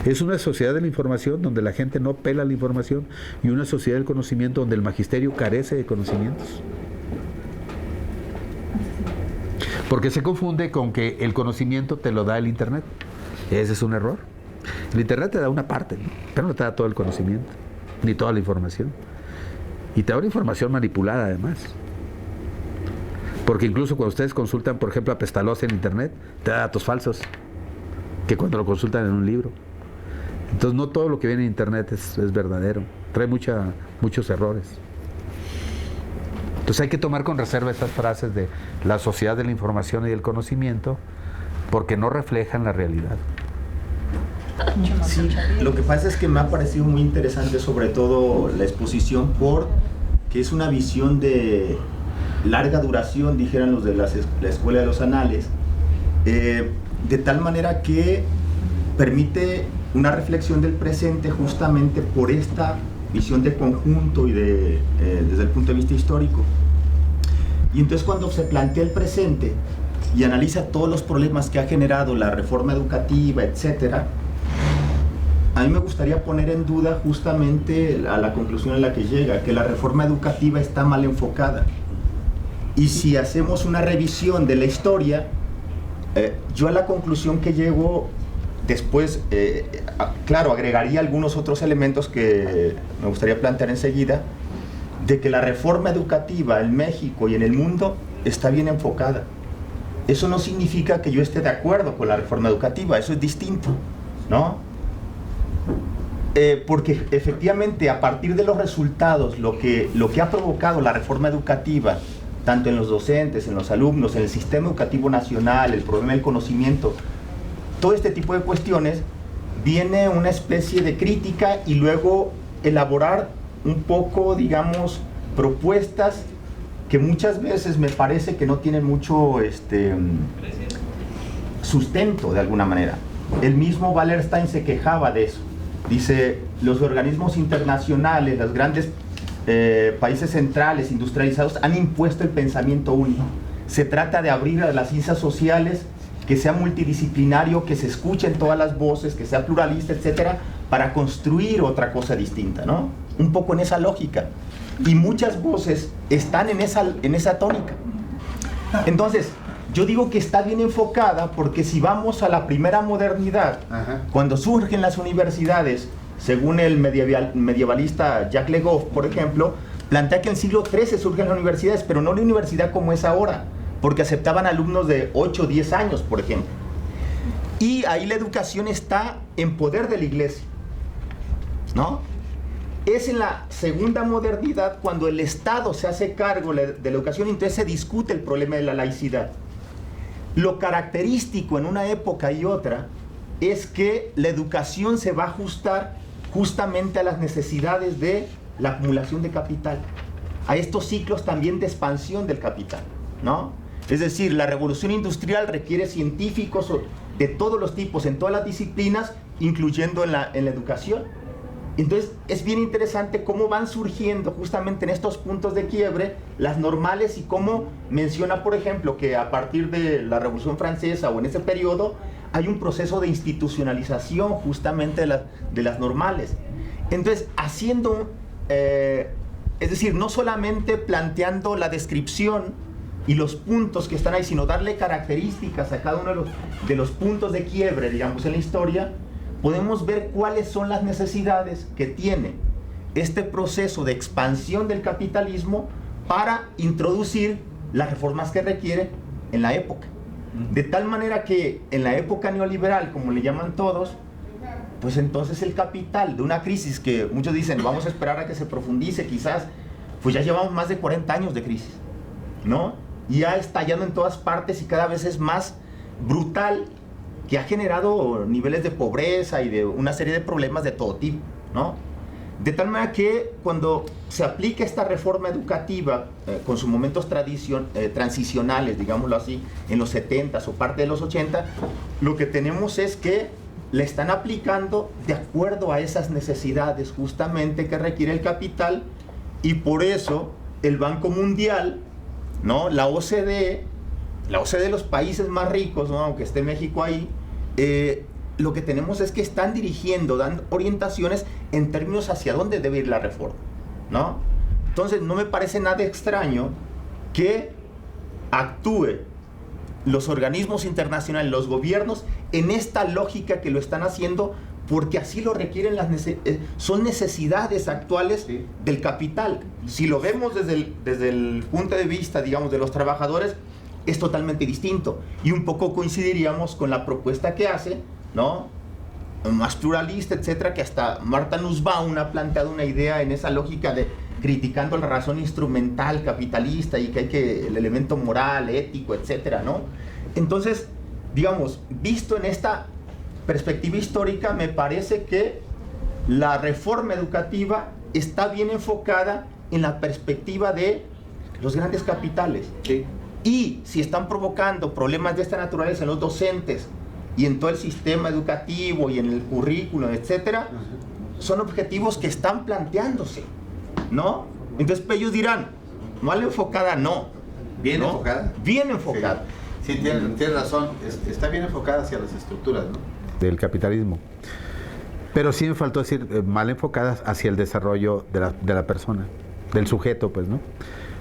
Es una sociedad de la información donde la gente no pela la información, y una sociedad del conocimiento donde el magisterio carece de conocimientos. Porque se confunde con que el conocimiento te lo da el Internet. Ese es un error. El Internet te da una parte, ¿no? Pero no te da todo el conocimiento, ni toda la información. Y te da una información manipulada además. Porque incluso cuando ustedes consultan, por ejemplo, a Pestalozzi en Internet, te da datos falsos que cuando lo consultan en un libro. Entonces no todo lo que viene en Internet es verdadero. Trae muchos errores. Entonces hay que tomar con reserva estas frases de la sociedad de la información y del conocimiento, porque no reflejan la realidad. Sí, lo que pasa es que me ha parecido muy interesante, sobre todo la exposición, porque es una visión de larga duración, dijeran los de la Escuela de los Anales, de tal manera que permite una reflexión del presente justamente por esta visión de conjunto y desde el punto de vista histórico. Y entonces cuando se plantea el presente y analiza todos los problemas que ha generado la reforma educativa, etcétera, a mí me gustaría poner en duda justamente a la conclusión a la que llega, que la reforma educativa está mal enfocada. Y si hacemos una revisión de la historia, Yo a la conclusión que llego después, claro, agregaría algunos otros elementos que me gustaría plantear enseguida, de que la reforma educativa en México y en el mundo está bien enfocada. Eso no significa que yo esté de acuerdo con la reforma educativa, eso es distinto, ¿no? Porque efectivamente a partir de los resultados, lo que ha provocado la reforma educativa, tanto en los docentes, en los alumnos, en el sistema educativo nacional, el problema del conocimiento, todo este tipo de cuestiones, viene una especie de crítica y luego elaborar un poco, digamos, propuestas que muchas veces me parece que no tienen mucho sustento de alguna manera. El mismo Wallerstein se quejaba de eso. Dice, los organismos internacionales, los grandes países centrales, industrializados, han impuesto el pensamiento único. Se trata de abrir a las ciencias sociales, que sea multidisciplinario, que se escuchen todas las voces, que sea pluralista, etcétera, para construir otra cosa distinta, ¿no? Un poco en esa lógica. Y muchas voces están en esa tónica. Entonces, yo digo que está bien enfocada porque si vamos a la primera modernidad, cuando surgen las universidades, según el medievalista Jacques Le Goff, por ejemplo, plantea que en el siglo XIII surgen las universidades, pero no la universidad como es ahora, porque aceptaban alumnos de 8 o 10 años, por ejemplo. Y ahí la educación está en poder de la iglesia, ¿no? Es en la segunda modernidad cuando el Estado se hace cargo de la educación y entonces se discute el problema de la laicidad. Lo característico en una época y otra es que la educación se va a ajustar justamente a las necesidades de la acumulación de capital, a estos ciclos también de expansión del capital, ¿no? Es decir, la revolución industrial requiere científicos de todos los tipos, en todas las disciplinas, incluyendo en la educación. Entonces, es bien interesante cómo van surgiendo justamente en estos puntos de quiebre las normales y cómo menciona, por ejemplo, que a partir de la Revolución Francesa o en ese periodo hay un proceso de institucionalización justamente de las normales. Entonces, haciendo, es decir, no solamente planteando la descripción y los puntos que están ahí, sino darle características a cada uno de los puntos de quiebre, digamos, en la historia, podemos ver cuáles son las necesidades que tiene este proceso de expansión del capitalismo para introducir las reformas que requiere en la época. De tal manera que en la época neoliberal, como le llaman todos, pues entonces el capital de una crisis que muchos dicen vamos a esperar a que se profundice, quizás, pues ya llevamos más de 40 años de crisis, ¿no? Y ha estallado en todas partes y cada vez es más brutal, que ha generado niveles de pobreza y de una serie de problemas de todo tipo, ¿no? De tal manera que cuando se aplica esta reforma educativa con sus momentos transicionales, digámoslo así, en los 70s o parte de los 80, lo que tenemos es que le están aplicando de acuerdo a esas necesidades justamente que requiere el capital, y por eso el Banco Mundial, ¿no? La OCDE, los países más ricos, ¿no? Aunque esté México ahí, lo que tenemos es que están dirigiendo, dando orientaciones en términos hacia dónde debe ir la reforma, ¿no? Entonces no me parece nada extraño que actúe los organismos internacionales, los gobiernos, en esta lógica que lo están haciendo, porque así lo requieren son necesidades actuales del capital. Si lo vemos desde el punto de vista, digamos, de los trabajadores, es totalmente distinto, y un poco coincidiríamos con la propuesta que hace, ¿no? Más pluralista, etcétera, que hasta Martha Nussbaum ha planteado una idea en esa lógica de criticando la razón instrumental capitalista y que hay el elemento moral, ético, etcétera, ¿no? Entonces, digamos, visto en esta perspectiva histórica, me parece que la reforma educativa está bien enfocada en la perspectiva de los grandes capitales. Sí. Y si están provocando problemas de esta naturaleza en los docentes y en todo el sistema educativo y en el currículo, etcétera, son objetivos que están planteándose, ¿no? Entonces ellos dirán, mal enfocada, no. ¿Bien ¿no? enfocada? Bien enfocada. Sí, tienes razón, está bien enfocada hacia las estructuras, ¿no? Del capitalismo. Pero sí me faltó decir mal enfocadas hacia el desarrollo de la persona, del sujeto, pues, ¿no?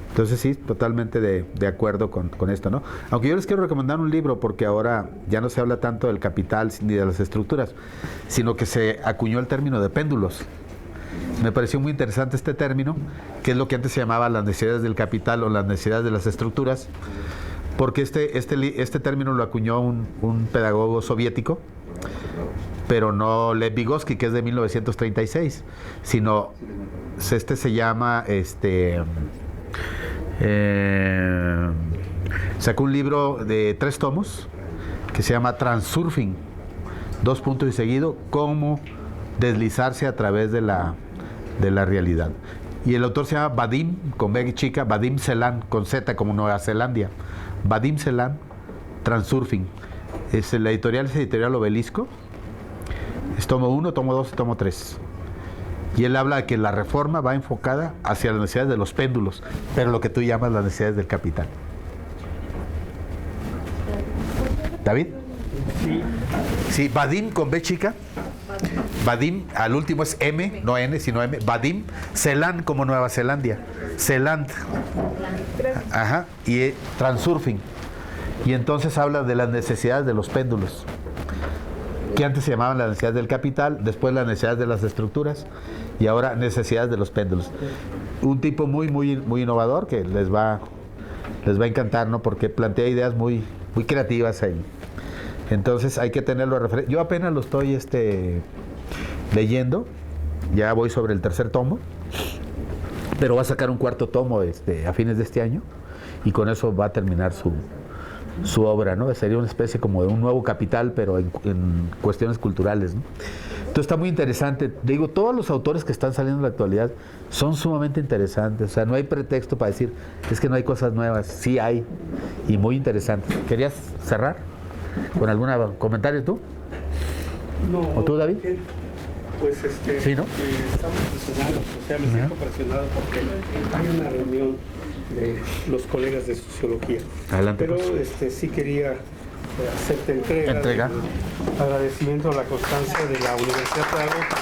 Entonces sí, totalmente de acuerdo con esto, ¿no? Aunque yo les quiero recomendar un libro porque ahora ya no se habla tanto del capital ni de las estructuras, sino que se acuñó el término de péndulos. Me pareció muy interesante este término, que es lo que antes se llamaba las necesidades del capital o las necesidades de las estructuras, porque este término lo acuñó un pedagogo soviético, pero no Lev Vygotsky, que es de 1936, sino se llama sacó un libro de 3 tomos que se llama Transurfing, 2 puntos y seguido, cómo deslizarse a través de la realidad. Y el autor se llama Vadim, con B chica, Vadim Selan, con Z como Nueva Zelanda. Vadim Selan, Transurfing. La editorial es Editorial Obelisco. Es tomo 1, tomo 2 y tomo 3. Y él habla de que la reforma va enfocada hacia las necesidades de los péndulos, pero lo que tú llamas las necesidades del capital. ¿David? Sí. Sí, Vadim con B chica. Vadim, al último es M, no N, sino M. Vadim Selan como Nueva Zelanda. Zeland. Ajá. Y Transurfing. Y entonces habla de las necesidades de los péndulos, que antes se llamaban las necesidades del capital, después las necesidades de las estructuras y ahora necesidades de los péndulos. Un tipo muy innovador que les va a encantar, ¿no? Porque plantea ideas muy creativas ahí. Entonces hay que tenerlo a referencia. Yo apenas lo estoy leyendo, ya voy sobre el 3er tomo, pero va a sacar un 4º tomo a fines de este año y con eso va a terminar su obra, ¿no? Sería una especie como de un nuevo capital, pero en cuestiones culturales, ¿no? Entonces está muy interesante. Digo, todos los autores que están saliendo en la actualidad son sumamente interesantes. O sea, no hay pretexto para decir, es que no hay cosas nuevas. Sí hay, y muy interesantes. ¿Querías cerrar con algún comentario tú? No. ¿O tú, David? Pues sí, ¿no? Estamos presionados, o sea, me siento presionado porque hay una reunión de los colegas de sociología. Adelante. Pero sí quería hacerte entrega. Agradecimiento a la constancia de la Universidad Pedagógica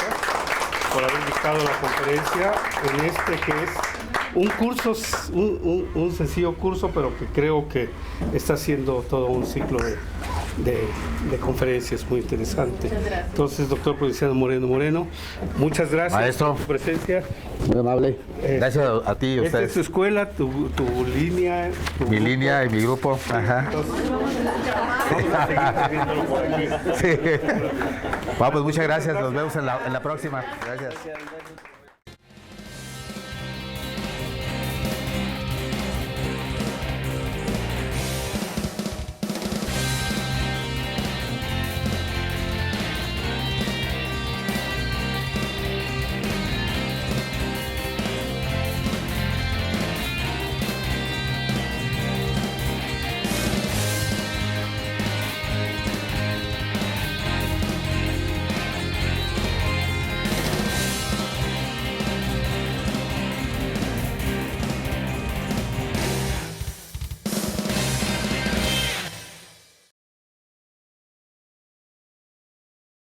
por haber dictado la conferencia en que es un curso, un sencillo curso, pero que creo que está siendo todo un ciclo de conferencias muy interesante. Entonces, doctor Ponciano Moreno, muchas gracias, maestro, por su presencia. Muy amable. Gracias a ti y a ustedes. Esta es tu escuela, tu línea. Mi grupo. Y mi grupo. Ajá. Vamos a seguir viéndolo por aquí. Sí. Bueno, pues muchas gracias. Nos vemos en la próxima. Gracias.